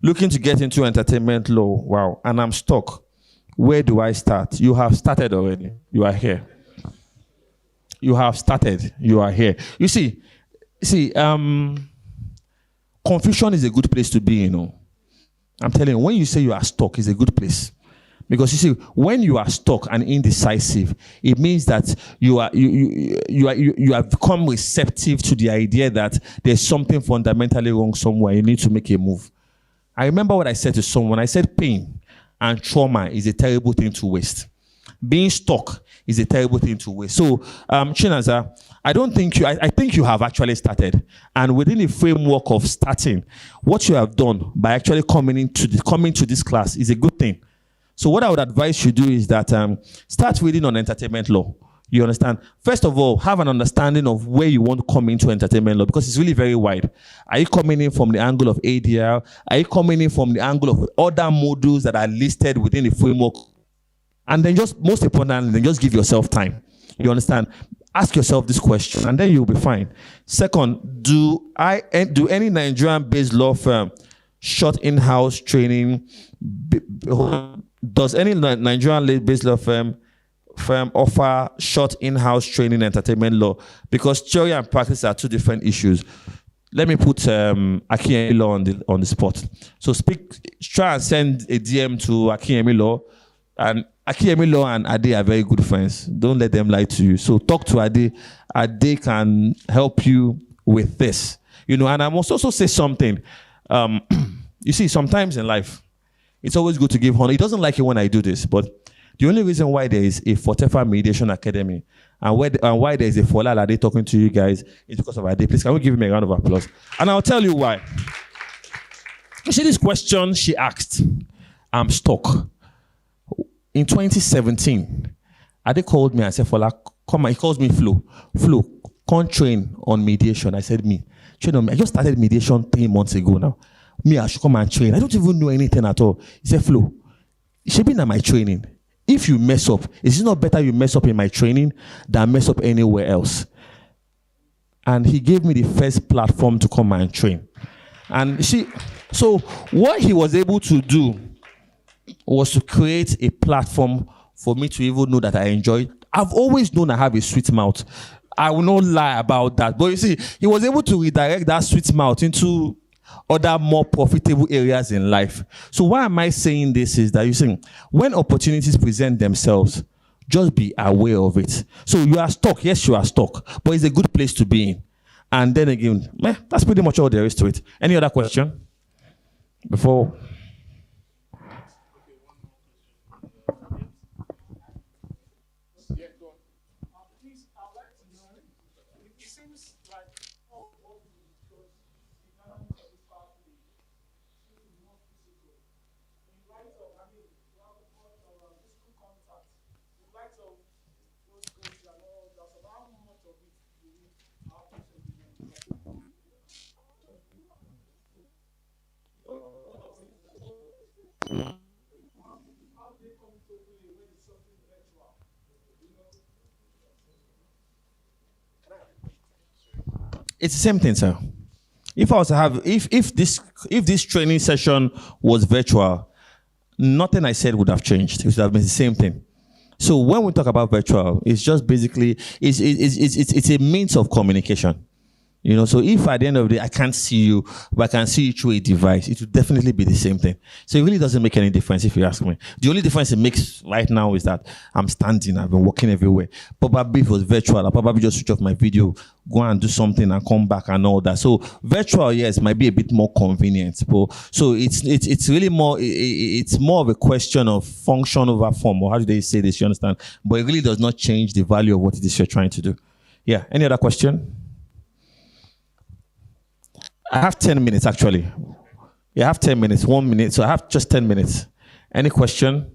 looking to get into entertainment law. Wow, and I'm stuck. Where do I start? You have started already. You are here. You have started. You are here. You see, confusion is a good place to be, I'm telling you, when you say you are stuck, it's a good place. Because you see, when you are stuck and indecisive, it means that you have become receptive to the idea that there's something fundamentally wrong somewhere. You need to make a move. I remember what I said to someone. I said pain and trauma is a terrible thing to waste. Being stuck is a terrible thing to waste. So, Chinaza, I think you have actually started. And within the framework of starting, what you have done by actually coming to this class is a good thing. So what I would advise you do is that start reading on entertainment law. You understand? First of all, have an understanding of where you want to come into entertainment law, because it's really very wide. Are you coming in from the angle of ADR? Are you coming in from the angle of other modules that are listed within the framework? And then most importantly, just give yourself time. You understand? Ask yourself this question, and then you'll be fine. Second, do any Nigerian-based law firm short in-house training? Does any Nigerian-based law firm offer short in-house training in entertainment law? Because theory and practice are two different issues. Let me put Akinyemi Law on the spot. So try and send a DM to Akinyemi Law, and Akinyemi Law and Ade are very good friends. Don't let them lie to you. So talk to Ade. Ade can help you with this. And I must also say something. You see, sometimes in life, it's always good to give honor. He doesn't like it when I do this, but the only reason why there is a Fortefa Mediation Academy And why there is a Fola Alade talking to you guys is because of Alade. Please, can we give him a round of applause? And I'll tell you why. You see, this question she asked, I'm stuck. In 2017, Ade called me and said, Fola, come on. He calls me Flo. Flo, come train on mediation. I said, me. Train on me. I just started mediation 3 months ago now. Me, I should come and train. I don't even know anything at all. He said, Flo, it should be in my training. If you mess up, is it not better you mess up in my training than mess up anywhere else? And he gave me the first platform to come and train. And so what he was able to do was to create a platform for me to even know that I enjoy. I've always known I have a sweet mouth. I will not lie about that. But you see, he was able to redirect that sweet mouth into other more profitable areas in life. So why am I saying this is that you see, when opportunities present themselves, just be aware of it. So you are stuck. Yes, you are stuck. But it's a good place to be in. And then again, that's pretty much all there is to it. Any other question? Before... It's the same thing, sir. If I was to have, if this training session was virtual, nothing I said would have changed. It would have been the same thing. So when we talk about virtual, it's just basically it's a means of communication. You know, so if at the end of the day I can't see you, but I can see you through a device, it would definitely be the same thing. So it really doesn't make any difference if you ask me. The only difference it makes right now is that I'm standing, I've been walking everywhere. Probably if it was virtual, I'll probably just switch off my video, go and do something and come back and all that. So virtual, yes, might be a bit more convenient. But so it's really more, it's more of a question of function over form, or how do they say this, you understand? But it really does not change the value of what it is you're trying to do. Yeah, any other question? I have 10 minutes actually. Yeah, I have 10 minutes, 1 minute. So I have just 10 minutes. Any question?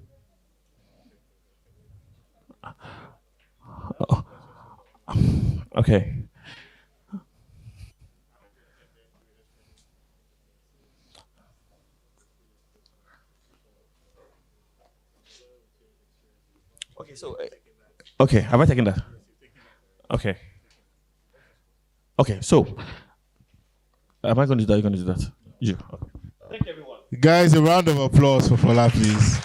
Oh. Okay. Okay, so okay, have I taken that? Okay. Okay, so am I going to do that? You're going to do that? You. Okay. Thank you, everyone. Guys, a round of applause for Fola, please.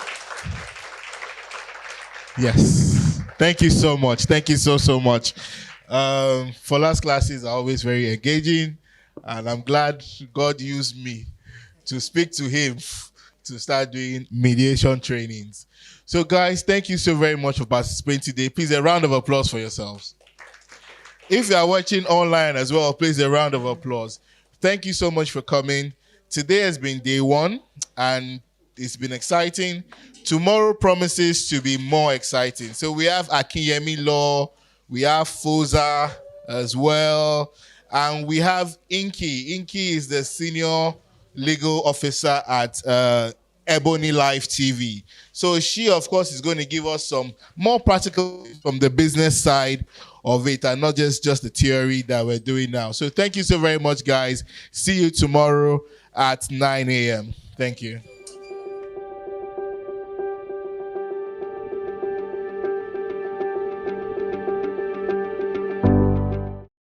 Yes. Thank you so much. Thank you so much. Fola's classes are always very engaging, and I'm glad God used me to speak to him to start doing mediation trainings. So, guys, thank you so very much for participating today. Please, a round of applause for yourselves. If you are watching online as well, please, a round of applause. Thank you so much for coming. Today has been day one, and it's been exciting. Tomorrow promises to be more exciting. So we have Akinyemi Law, we have Foza as well, and we have Inky. Inky is the senior legal officer at Ebony Live TV. So she, of course, is going to give us some more practical from the business side of it, and not just the theory that we're doing now. So thank you so very much, guys. See you tomorrow at 9 a.m. Thank you.